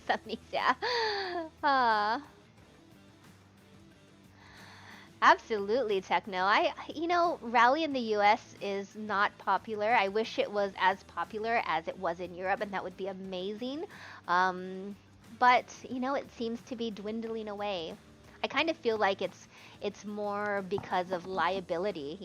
Samnesia. Ah. Absolutely, Techno. Rally in the US is not popular. I wish it was as popular as it was in Europe, and that would be amazing. But it seems to be dwindling away. I kind of feel like it's more because of liability,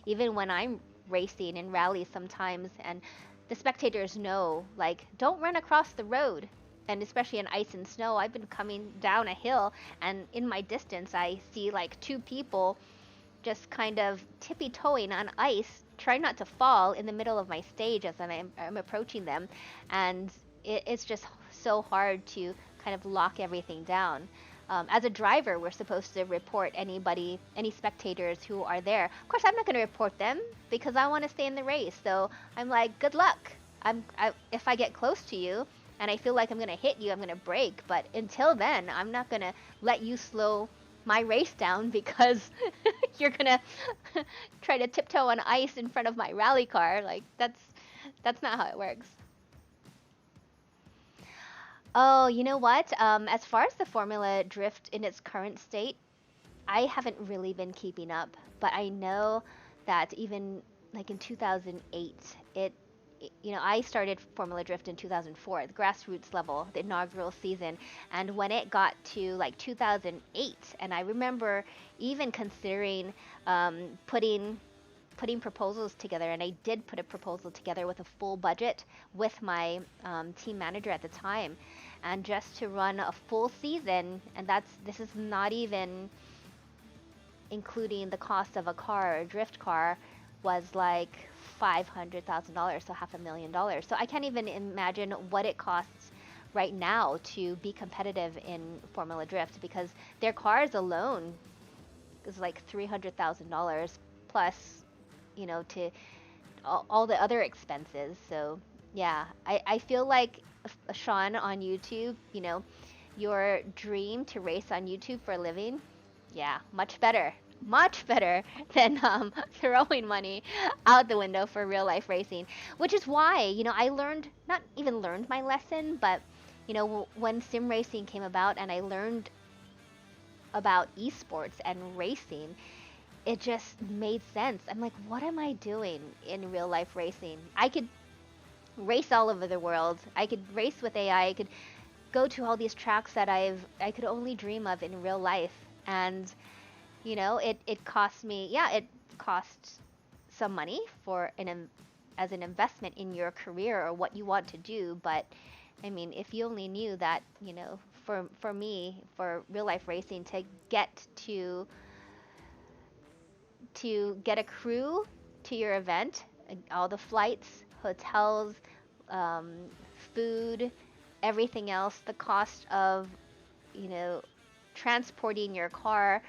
Even when I'm racing in rallies sometimes, and the spectators know, like, don't run across the road. And especially in ice and snow, I've been coming down a hill, and in my distance, I see like two people just kind of tippy toeing on ice, trying not to fall in the middle of my stage as I'm approaching them. And it's just so hard to kind of lock everything down. As a driver, we're supposed to report any spectators who are there. Of course, I'm not going to report them because I want to stay in the race. So I'm like, good luck. If I get close to you and I feel like I'm going to hit you, I'm going to brake. But until then, I'm not going to let you slow my race down because you're going to try to tiptoe on ice in front of my rally car. Like, that's not how it works. Oh, you know what? As far as the Formula Drift in its current state, I haven't really been keeping up, but I know that even like in 2008, I started Formula Drift in 2004, the grassroots level, the inaugural season, and when it got to like 2008, and I remember even considering putting proposals together, and I did put a proposal together with a full budget with my team manager at the time, and just to run a full season, and this is not even including the cost of a car, a drift car, was like $500,000, so $500,000. So I can't even imagine what it costs right now to be competitive in Formula Drift, because their cars alone is like $300,000 plus, to all the other expenses. So yeah, I feel like Sean on YouTube, your dream to race on YouTube for a living, yeah, much better than throwing money out the window for real life racing. Which is why, I learned, not even learned my lesson, but when sim racing came about and I learned about esports and racing, it just made sense. I'm like, what am I doing in real life racing? I could race all over the world. I could race with AI. I could go to all these tracks that I could only dream of in real life. And it cost me, yeah, it costs some money for as an investment in your career or what you want to do. But I mean, if you only knew that, for me, for real life racing, to get a crew to your event, all the flights, hotels, um, food, everything else, the cost of, you know, transporting your car.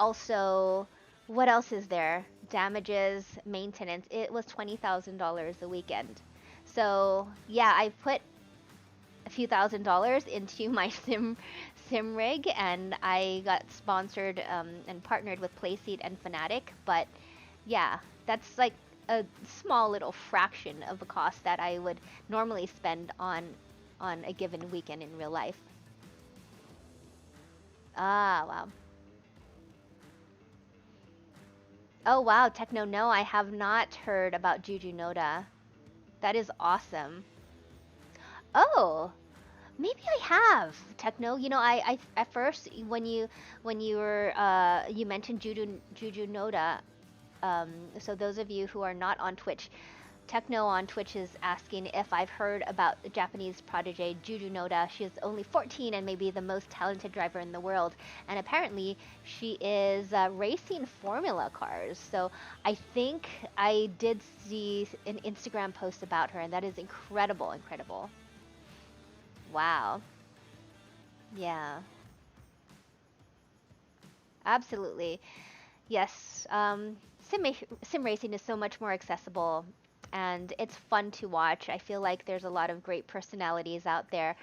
Also, what else is there? Damages, maintenance. It was $20,000 a weekend. So yeah, I put a few $1,000s into my sim rig, and I got sponsored and partnered with Playseat and Fanatic. But yeah, that's like a small little fraction of the cost that I would normally spend on a given weekend in real life. Ah, wow. Oh wow, Techno, no, I have not heard about Juju Noda. That is awesome. Oh, maybe I have Techno. You know, I at first when you were you mentioned Juju Noda. So those of you who are not on Twitch, Techno on Twitch is asking if I've heard about the Japanese prodigy Juju Noda. She is only 14 and maybe the most talented driver in the world. And apparently she is racing Formula cars. So I think I did see an Instagram post about her, and that is incredible, incredible. Wow. Yeah, absolutely. Yes, sim racing is so much more accessible, and it's fun to watch. I feel like there's a lot of great personalities out there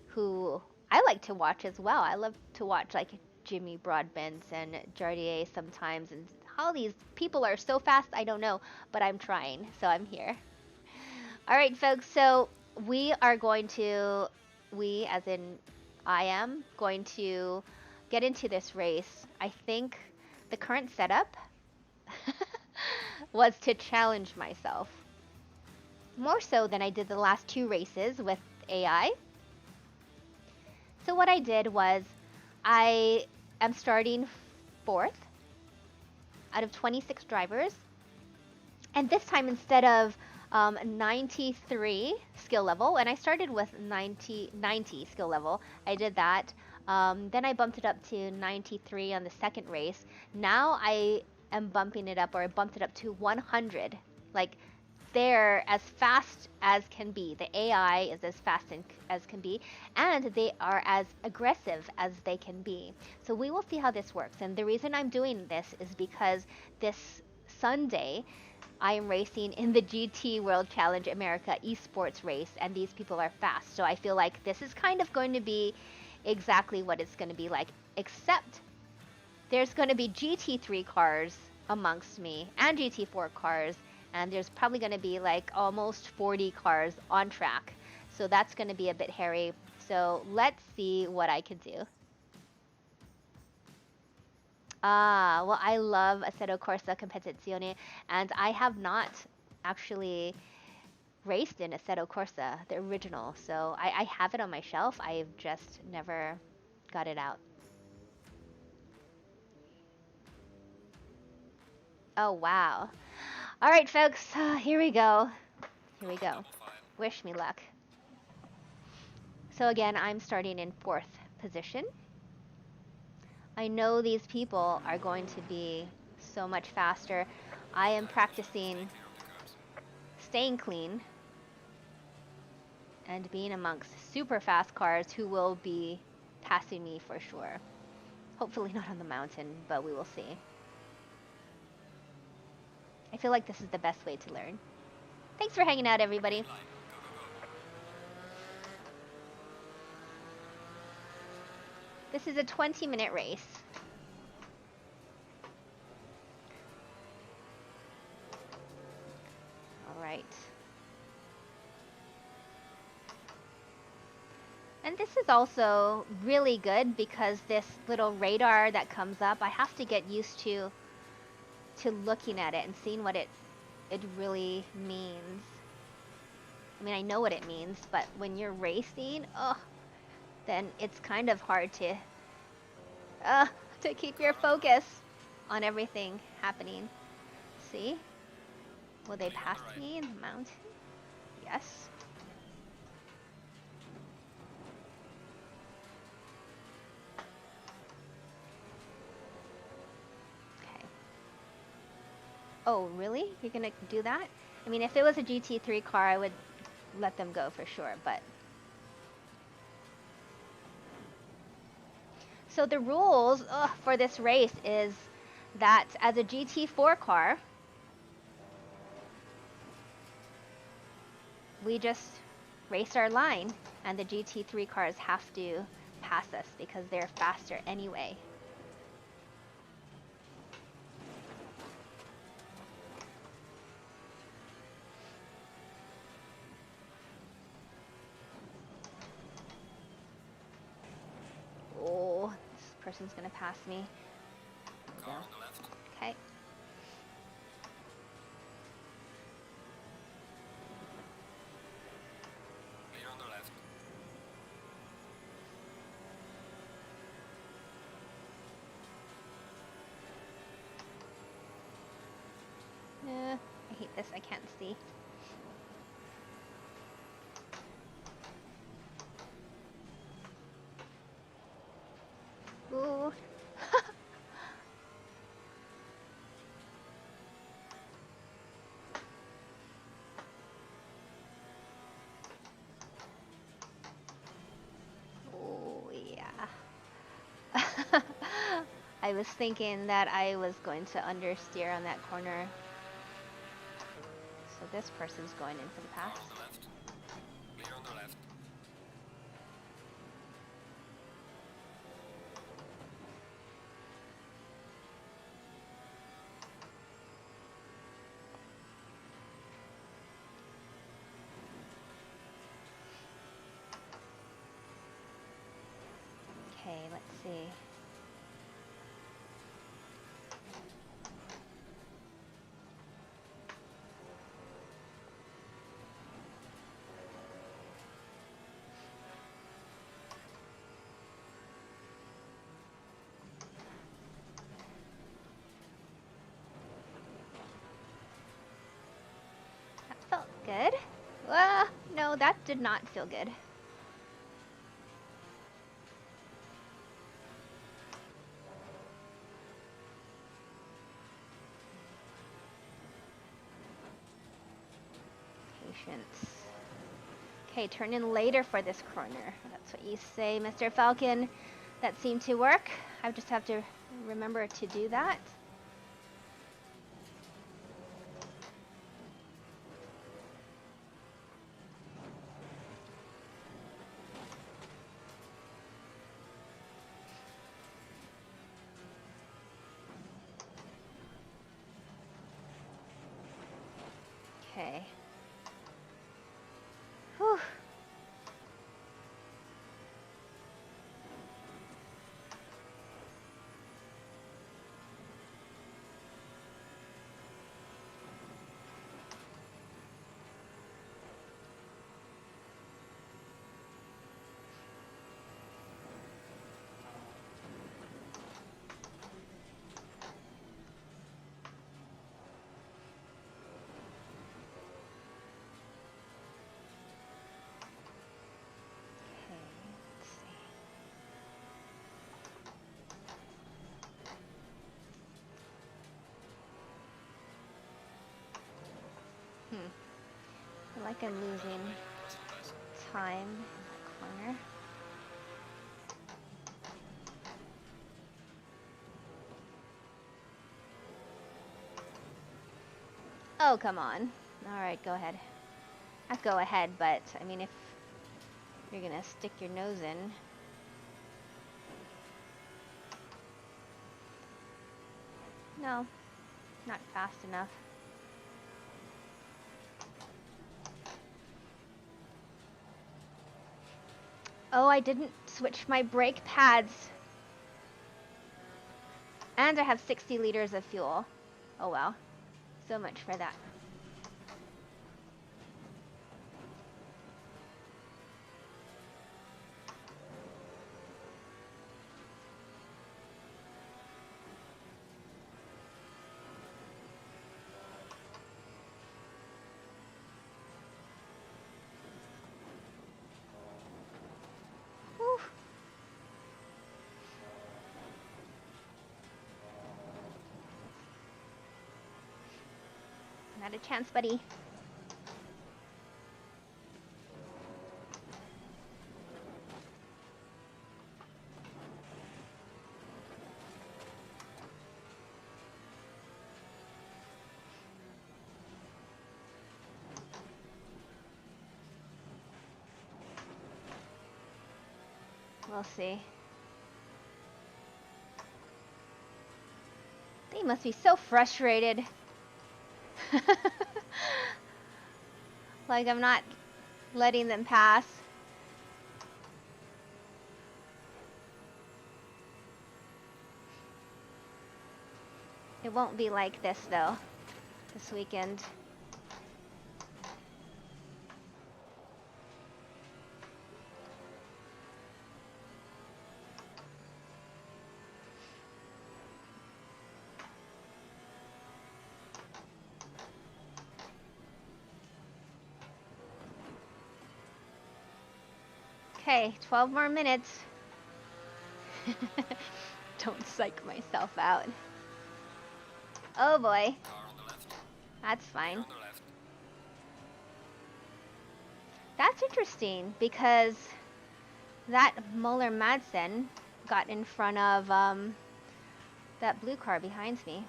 who I like to watch as well. I love to watch like Jimmy Broadbent and Jardier sometimes, and how these people are so fast, I don't know, but I'm trying, so I'm here. All right, folks, so we are going to, we as in I am going to get into this race. I think the current setup was to challenge myself more so than I did the last two races with AI. So what I did was I am starting fourth out of 26 drivers. And this time, instead of 93 skill level, and I started with 90 skill level, I did that. Then I bumped it up to 93 on the second race. Now I am bumping it up, or I bumped it up to 100. Like, they're as fast as can be. The AI is as fast as can be, and they are as aggressive as they can be. So we will see how this works. And the reason I'm doing this is because this Sunday, I am racing in the GT World Challenge America esports race, and these people are fast. So I feel like this is kind of going to be exactly what it's going to be like, except there's going to be GT3 cars amongst me and GT4 cars, and there's probably going to be like almost 40 cars on track. So that's going to be a bit hairy. So let's see what I can do. Ah, well, I love Assetto Corsa Competizione, and I have not actually raced in Assetto Corsa, the original. So I have it on my shelf. I've just never got it out. Oh, wow. All right, folks, here we go. Here we go. Wish me luck. So again, I'm starting in fourth position. I know these people are going to be so much faster. I am practicing staying clean and being amongst super fast cars who will be passing me for sure. Hopefully not on the mountain, but we will see. I feel like this is the best way to learn. Thanks for hanging out, everybody. This is a 20-minute race. All right. And this is also really good because this little radar that comes up, I have to get used to looking at it and seeing what it really means. I mean, I know what it means, but when you're racing, then it's kind of hard to keep your focus on everything happening. See? Will they pass me in the mountain? Yes. Okay. Oh, really? You're gonna do that? I mean, if it was a GT3 car, I would let them go for sure, but... So the rules for this race is that as a GT4 car, we just race our line, and the GT3 cars have to pass us because they're faster anyway. Oh, this person's gonna pass me. Car on the left. Okay. Clear on the left. I hate this, I can't see. Ooh. Oh, yeah. I was thinking that I was going to understeer on that corner. So this person's going in for the Car pass. on the left. Clear on the left. Okay, let's see. That felt good. No, that did not feel good. Patience. Okay, turn in later for this corner. That's what you say, Mr. Falcon. That seemed to work. I just have to remember to do that. Okay. Whew. Okay, let's see. I feel like I'm losing time in that corner. Oh, come on. Alright, go ahead. Not go ahead, but, I mean, if you're gonna stick your nose in. No, not fast enough. Oh, I didn't switch my brake pads. And I have 60 liters of fuel. Oh well. So much for that. Whew. Not a chance, buddy. We'll see. They must be so frustrated. Like I'm not letting them pass. It won't be like this though, this weekend. Okay, 12 more minutes. Don't psych myself out. Oh boy. Car on the left. That's Clear fine. on the left. That's interesting because that Muller Madsen got in front of that blue car behind me.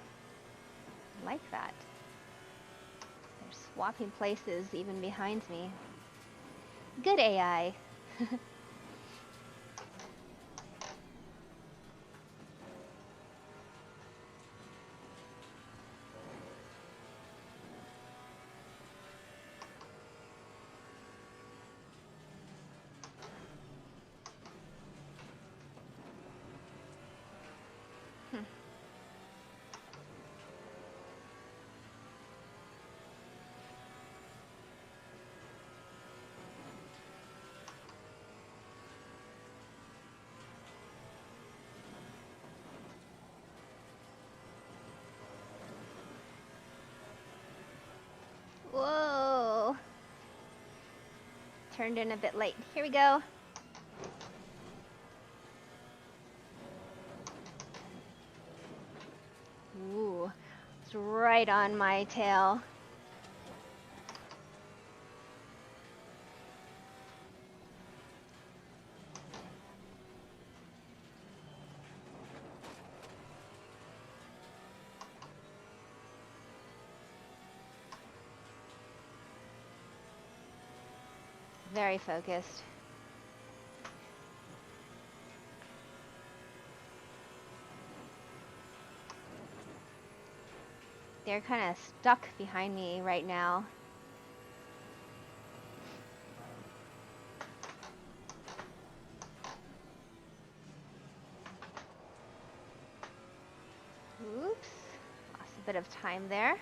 I like that. They're swapping places even behind me. Good AI. Whoa. Turned in a bit late. Here we go. Ooh, it's right on my tail. Very focused. They're kind of stuck behind me right now. Oops, lost a bit of time there.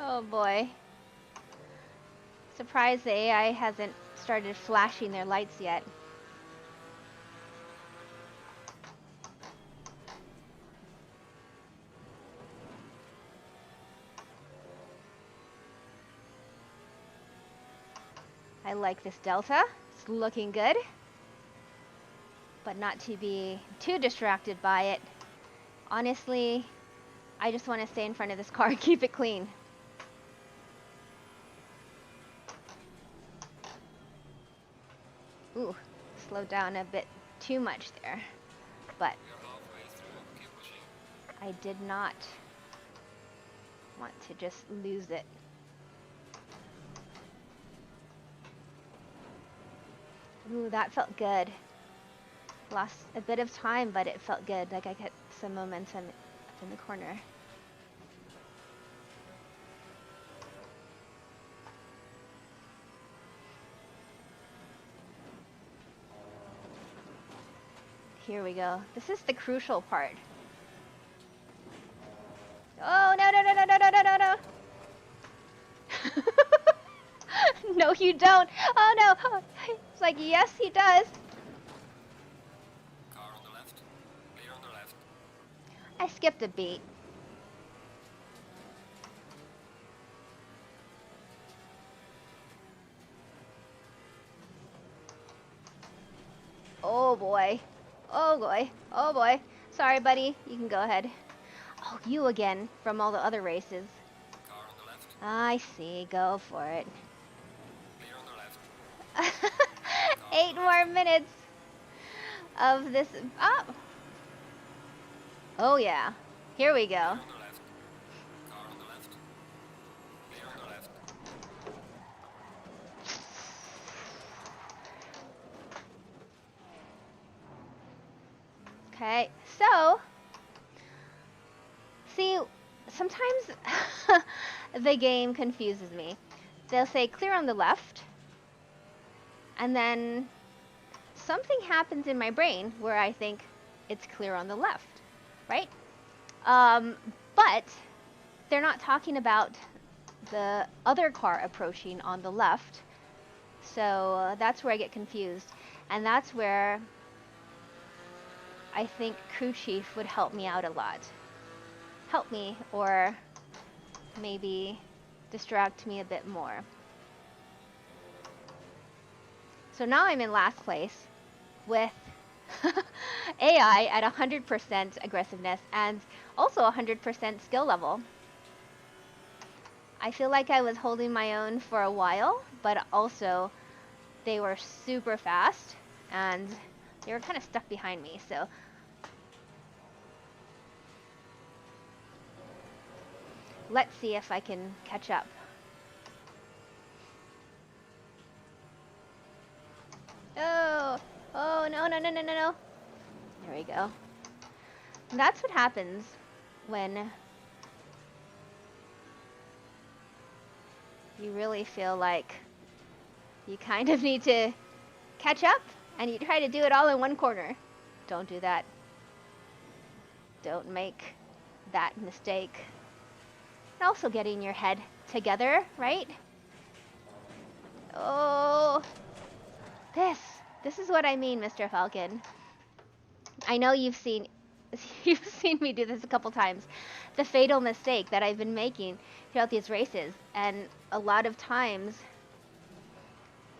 Oh boy. Surprised the AI hasn't started flashing their lights yet. I like this Delta. It's looking good. But not to be too distracted by it. Honestly, I just want to stay in front of this car and keep it clean. Ooh, slowed down a bit too much there. But We are halfway through. Keep pushing. I did not want to just lose it. Ooh, that felt good. Lost a bit of time, but it felt good. Like I got some momentum up in the corner. Here we go. This is the crucial part. Oh, no, no, no, no, no, no, no, no, no. No, you don't. Oh, no. It's like, yes, he does. Car on the left. Clear on the left. I skipped a beat. Oh, boy. Oh, boy. Oh, boy. Sorry, buddy. You can go ahead. Oh, you again from all the other races. Car on the left. I see. Go for it. Clear on the left. 8 more minutes of this. Oh, oh yeah. Here we Clear go. on the left. Okay, so, see, sometimes the game confuses me. They'll say clear on the left, and then something happens in my brain where I think it's clear on the left, right? But they're not talking about the other car approaching on the left, so that's where I get confused, and that's where I think crew chief would help me out a lot. Help me, or maybe distract me a bit more. So now I'm in last place with AI at 100% aggressiveness and also 100% skill level. I feel like I was holding my own for a while, but also they were super fast and they were kind of stuck behind me, so let's see if I can catch up. Oh, oh, no, no, no, no, no, no. There we go. And that's what happens when you really feel like you kind of need to catch up and you try to do it all in one corner. Don't do that. Don't make that mistake. And also getting your head together, right? Oh, this is what I mean, Mr. Falcon. I know you've seen me do this a couple times. The fatal mistake that I've been making throughout these races, and a lot of times,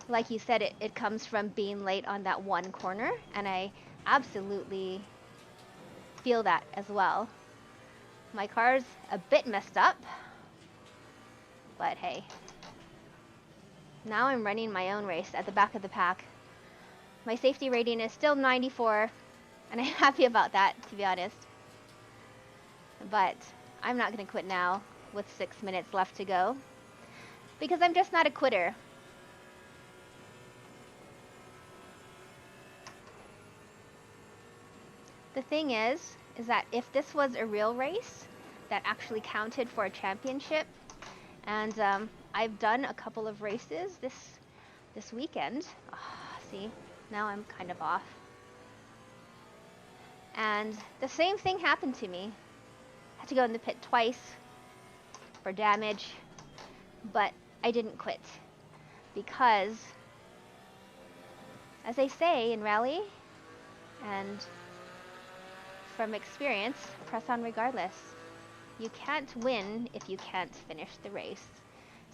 like you said, it comes from being late on that one corner, and I absolutely feel that as well. My car's a bit messed up, but hey. Now I'm running my own race at the back of the pack. My safety rating is still 94, and I'm happy about that, to be honest. But I'm not going to quit now with 6 minutes left to go, because I'm just not a quitter. The thing is that if this was a real race that actually counted for a championship, and I've done a couple of races this weekend. Oh, see, now I'm kind of off. And the same thing happened to me. I had to go in the pit twice for damage, but I didn't quit because, as they say in rally, and from experience, press on regardless. You can't win if you can't finish the race.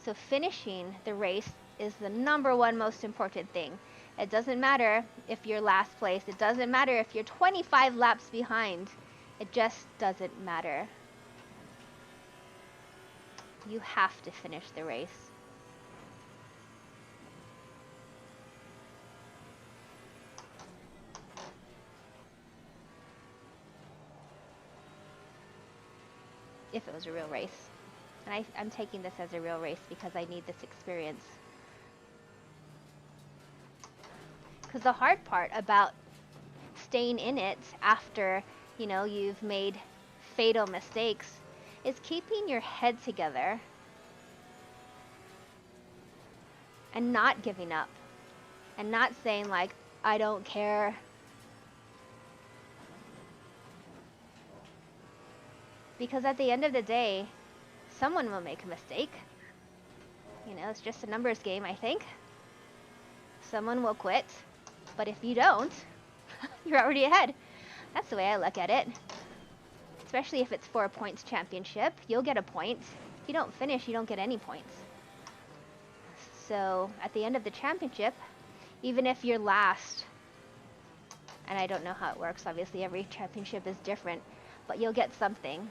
So finishing the race is the #1 most important thing. It doesn't matter if you're last place. It doesn't matter if you're 25 laps behind. It just doesn't matter. You have to finish the race. If it was a real race. And I'm taking this as a real race because I need this experience. Because the hard part about staying in it after, you know, you've made fatal mistakes is keeping your head together and not giving up and not saying like, I don't care. Because at the end of the day, someone will make a mistake. You know, it's just a numbers game, I think. Someone will quit. But if you don't, you're already ahead. That's the way I look at it. Especially if it's for a points championship. You'll get a point. If you don't finish, you don't get any points. So, at the end of the championship, even if you're last, and I don't know how it works, obviously every championship is different, but you'll get something.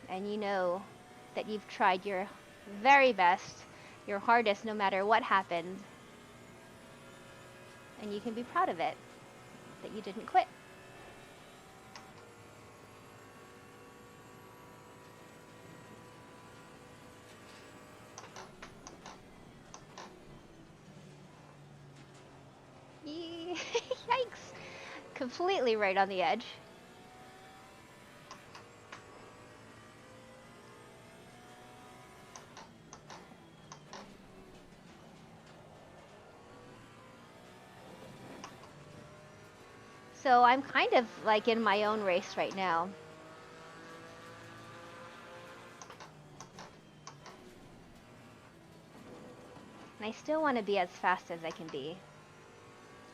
And you know that you've tried your very best, your hardest, no matter what happened. And you can be proud of it, that you didn't quit. Completely right on the edge. So I'm kind of like in my own race right now. And I still want to be as fast as I can be.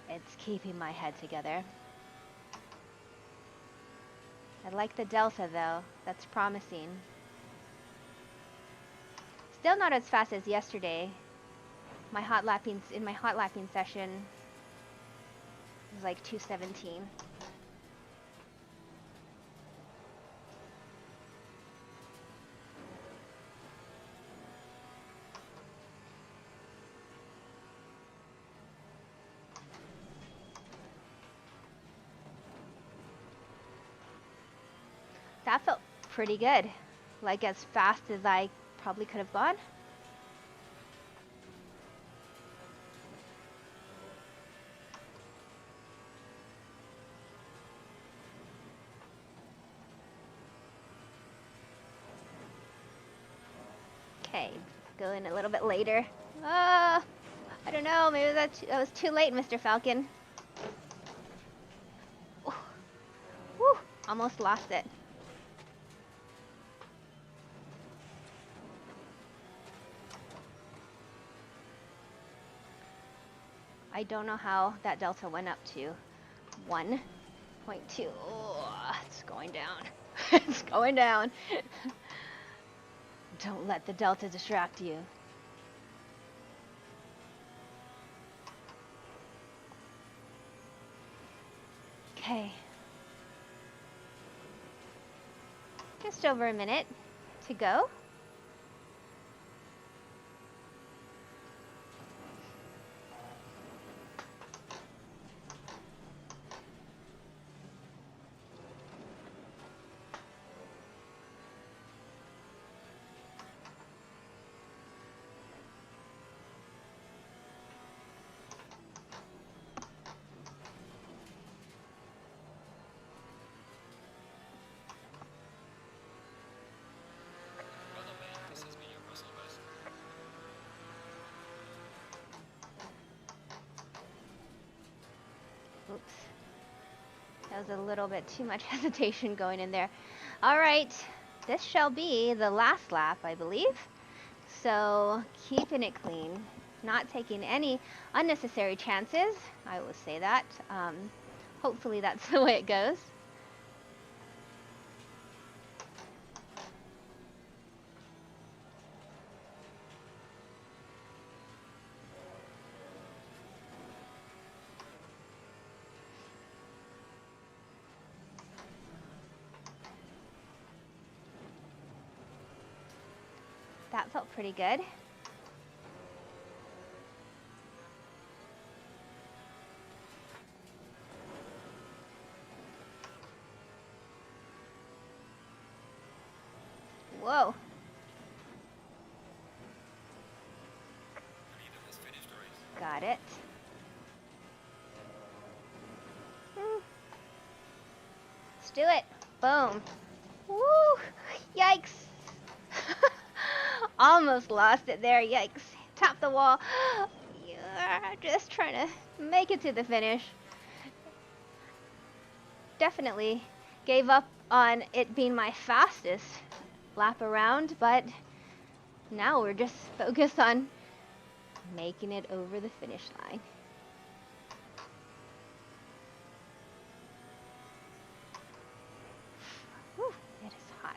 It's keeping my head together. I like the delta though. That's promising. Still not as fast as yesterday. My hot lapping session was like 217. That felt pretty good. Like as fast as I probably could have gone. Okay, go in a little bit later. I don't know, maybe that was too late, Mr. Falcon. Whew, almost lost it. I don't know how that delta went up to 1.2. Oh, it's going down. It's going down. Don't let the delta distract you. Okay. Just over a minute to go. Well done, mate. This has been your personal best. Oops. That was a little bit too much hesitation going in there. All right. This shall be the last lap, I believe. So keeping it clean, not taking any unnecessary chances. I will say that. Hopefully that's the way it goes. That felt pretty good. Whoa. The leader has finished the race. Got it. Let's do it. Boom. Woo! Yikes. Almost lost it there. Yikes. Tap the wall. Yeah, just trying to make it to the finish. Definitely gave up on it being my fastest lap around, but now we're just focused on making it over the finish line. Whew, it is hot.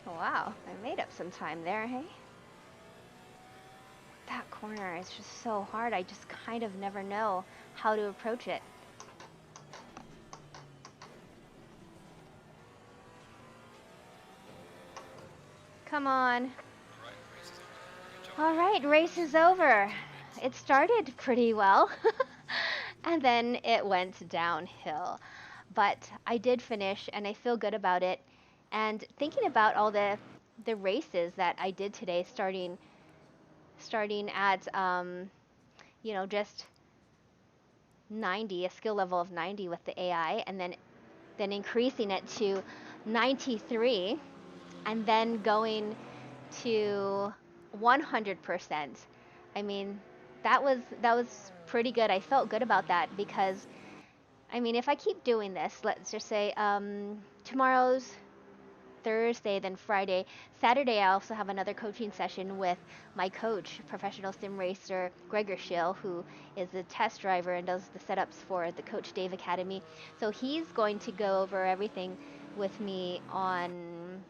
Wow, I made up some time there, hey? That corner is just so hard. I just kind of never know how to approach it. Come on. Alright, race is over. Good job. All right, race is over. It started pretty well. and then it went downhill. But I did finish, and I feel good about it. And thinking about all the races that I did today, starting at just 90, a skill level of 90 with the AI, and then increasing it to 93, and then going to 100%. I mean, that was pretty good. I felt good about that because I mean, if I keep doing this, let's just say tomorrow's Thursday, then Friday, Saturday, I also have another coaching session with my coach, professional sim racer Gregor Schill, who is a test driver and does the setups for the Coach Dave Academy. So he's going to go over everything with me on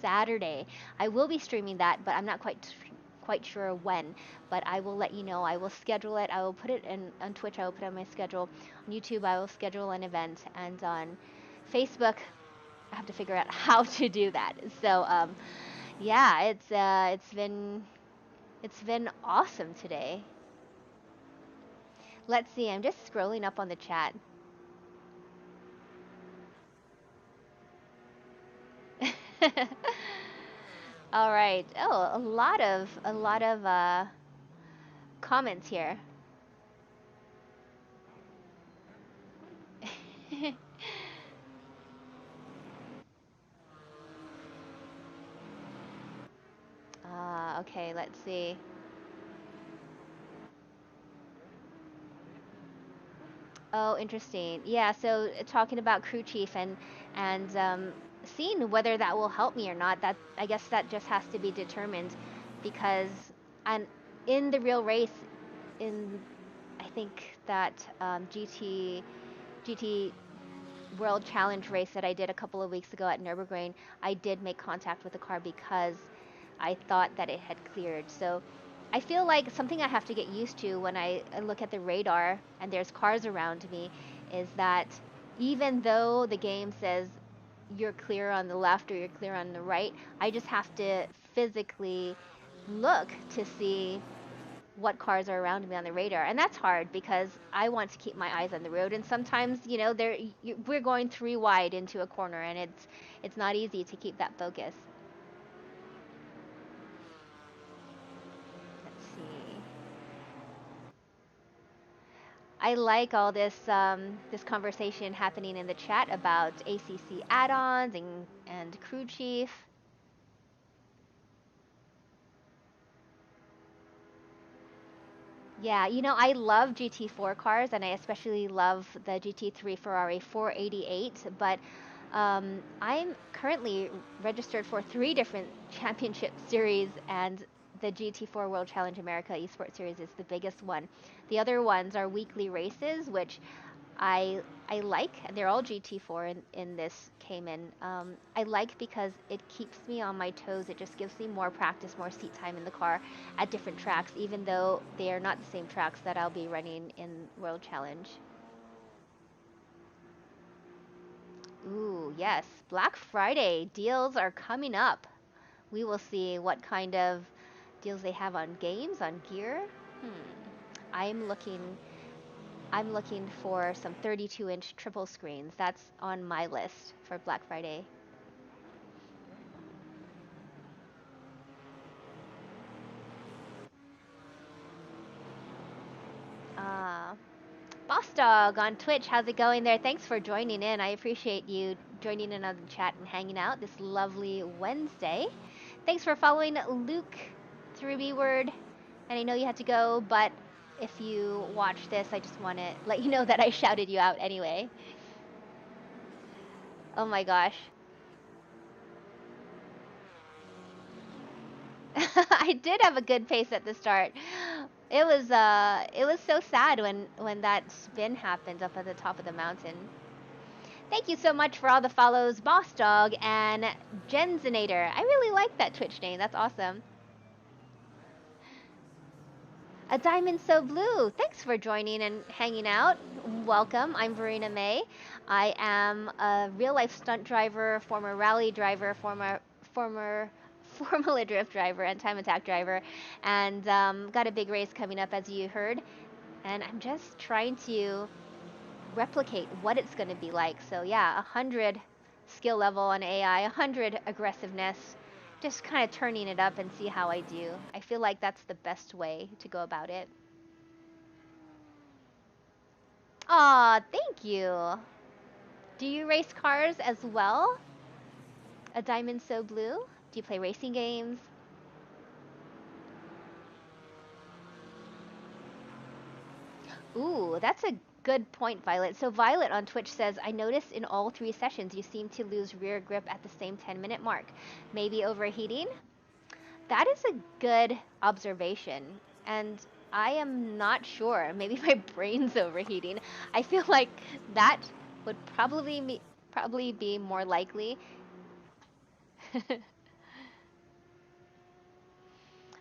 Saturday. I will be streaming that, but I'm not quite sure when. But I will let you know. I will schedule it. I will put it in on Twitch. I will put it on my schedule. On YouTube, I will schedule an event, and on Facebook, I have to figure out how to do that. So yeah, it's been awesome today. Let's see. I'm just scrolling up on the chat. All right. Oh, a lot of comments here. Okay, let's see. Oh, interesting. Yeah, so talking about crew chief and seeing whether that will help me or not, that I guess that just has to be determined because I'm in the real race in I think that GT World Challenge race that I did a couple of weeks ago at Nürburgring, I did make contact with the car because I thought that it had cleared. So I feel like something I have to get used to when I look at the radar and there's cars around me is that even though the game says you're clear on the left or you're clear on the right, I just have to physically look to see what cars are around me on the radar, and that's hard because I want to keep my eyes on the road, and sometimes we're going three wide into a corner, and it's not easy to keep that focus. Let's see. I like all this conversation happening in the chat about ACC add-ons and crew chief. Yeah, I love GT4 cars, and I especially love the GT3 Ferrari 488, but I'm currently registered for three different championship series, and the GT4 World Challenge America Esports Series is the biggest one. The other ones are weekly races, which I I like, and they're all GT4 in this Cayman. I like because it keeps me on my toes. It just gives me more practice, more seat time in the car at different tracks, even though they are not the same tracks that I'll be running in World Challenge. Ooh, yes, Black Friday deals are coming up. We will see what kind of deals they have on games, on gear. I'm looking I'm looking for some 32-inch triple screens. That's on my list for Black Friday. Uh, Boss Dog on Twitch, how's it going there? Thanks for joining in. I appreciate you joining in on the chat and hanging out this lovely Wednesday. Thanks for following Luke through B Word. And I know you had to go, but if you watch this, I just want to let you know that I shouted you out anyway. Oh my gosh. I did have a good pace at the start. It was so sad when that spin happened up at the top of the mountain. Thank you so much for all the follows, Boss Dog and Genzinator. I really like that Twitch name. That's awesome. A Diamond So Blue. Thanks for joining and hanging out. Welcome. I'm Verena Mei. I am a real life stunt driver, former rally driver, former Formula Drift driver, and time attack driver, and got a big race coming up, as you heard. And I'm just trying to replicate what it's going to be like. So yeah, 100 skill level on AI, 100 aggressiveness, just kind of turning it up and see how I do. I feel like that's the best way to go about it. Aw, thank you. Do you race cars as well? A diamond so blue? Do you play racing games? Ooh, that's a good point, Violet. So Violet on Twitch says, I noticed in all 3 sessions you seem to lose rear grip at the same 10-minute mark. Maybe overheating? That is a good observation. And I am not sure. Maybe my brain's overheating. I feel like that would probably be more likely.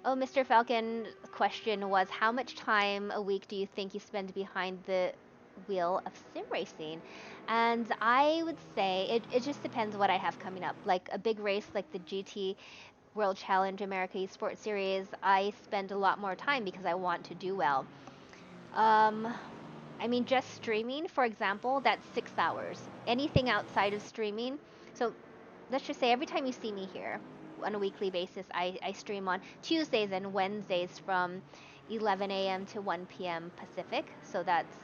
Oh, Mr. Falcon, question was, how much time a week do you think you spend behind the wheel of sim racing? And I would say it just depends what I have coming up. Like a big race like the GT World Challenge America Esports Series, I spend a lot more time because I want to do well. Um, I mean, just streaming, for example, that's 6 hours. Anything outside of streaming, so let's just say every time you see me here on a weekly basis, I stream on Tuesdays and Wednesdays from 11 a.m. to 1 p.m. Pacific. So that's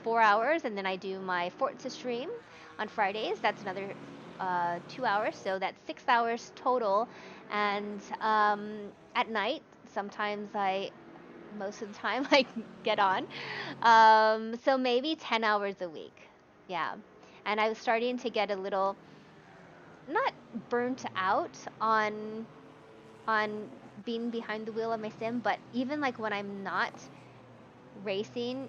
4 hours. And then I do my Forza stream on Fridays. That's another 2 hours. So that's 6 hours total. And at night, sometimes most of the time, I get on. So maybe 10 hours a week. Yeah. And I was starting to get a little not burnt out on being behind the wheel of my sim, but even like when I'm not racing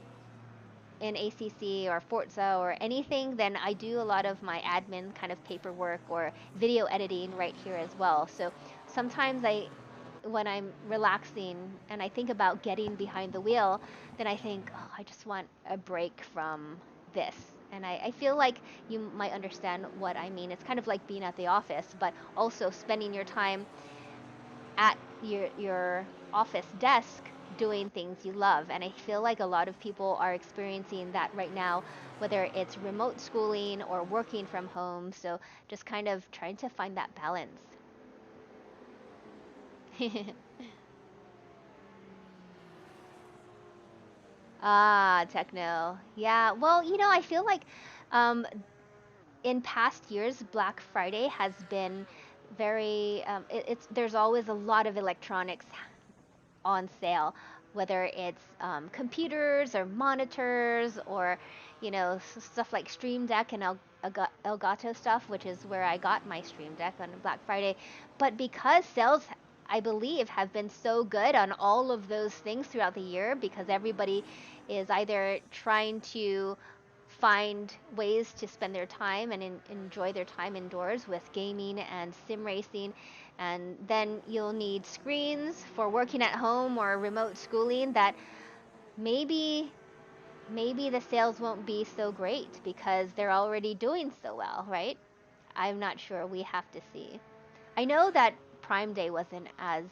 in ACC or Forza or anything, then I do a lot of my admin kind of paperwork or video editing right here as well. So sometimes when I'm relaxing and I think about getting behind the wheel, then I think, oh, I just want a break from this. And I feel like you might understand what I mean. It's kind of like being at the office, but also spending your time at your office desk doing things you love. And I feel like a lot of people are experiencing that right now, whether it's remote schooling or working from home. So just kind of trying to find that balance. Ah, techno. Yeah. Well, I feel like um, in past years, Black Friday has been very. It's there's always a lot of electronics on sale, whether it's computers or monitors or stuff like Stream Deck and Elgato stuff, which is where I got my Stream Deck on Black Friday. But because sales, I believe, have been so good on all of those things throughout the year, because everybody is either trying to find ways to spend their time and enjoy their time indoors with gaming and sim racing. And then you'll need screens for working at home or remote schooling that maybe the sales won't be so great because they're already doing so well, right? I'm not sure. We have to see. I know that Prime Day wasn't as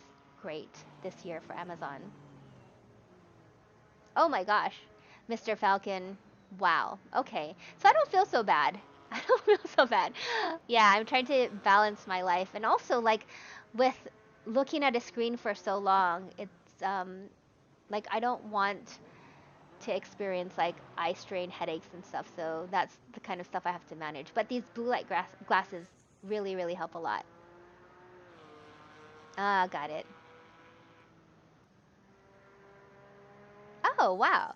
great this year for Amazon. Oh my gosh, Mr. Falcon. Wow. Okay. So I don't feel so bad. I don't feel so bad. Yeah, I'm trying to balance my life. And also, like, with looking at a screen for so long, it's like I don't want to experience like eye strain, headaches, and stuff. So that's the kind of stuff I have to manage. But these blue light glasses really, really help a lot. Ah, got it. Oh, wow.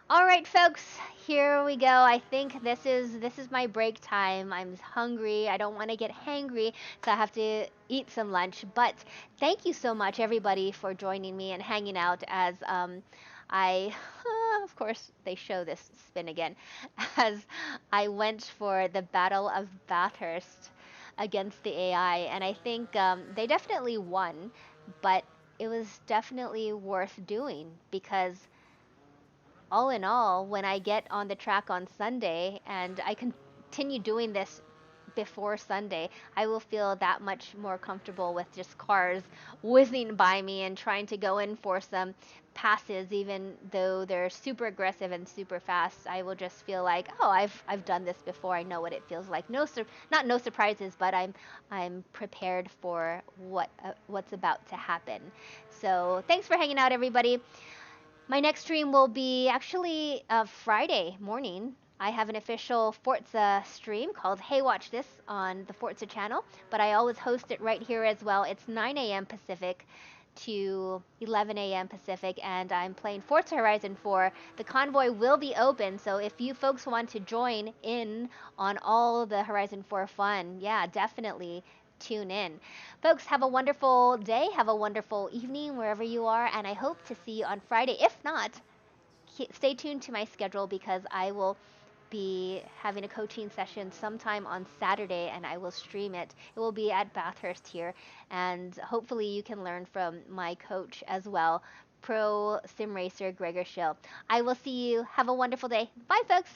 All right, folks, here we go. I think this is my break time. I'm hungry. I don't want to get hangry, so I have to eat some lunch. But thank you so much, everybody, for joining me and hanging out as I, of course, they show this spin again, as I went for the Battle of Bathurst against the AI, and I think they definitely won, but it was definitely worth doing because all in all, when I get on the track on Sunday and I continue doing this before Sunday, I will feel that much more comfortable with just cars whizzing by me and trying to go in for some passes, even though they're super aggressive and super fast. I will just feel like, oh, I've done this before. I know what it feels like. Not no surprises, but I'm prepared for what's about to happen. So thanks for hanging out, everybody. My next stream will be actually Friday morning. I have an official Forza stream called Hey Watch This on the Forza channel, but I always host it right here as well. It's 9 a.m. Pacific to 11 a.m. Pacific, and I'm playing Forza Horizon 4. The convoy will be open, so if you folks want to join in on all the Horizon 4 fun, yeah, definitely tune in. Folks, have a wonderful day, have a wonderful evening wherever you are, and I hope to see you on Friday. If not, stay tuned to my schedule because I will be having a coaching session sometime on Saturday and I will stream it. It will be at Bathurst here, and hopefully you can learn from my coach as well, pro sim racer Gregor Schill. I will see you. Have a wonderful day. Bye, folks.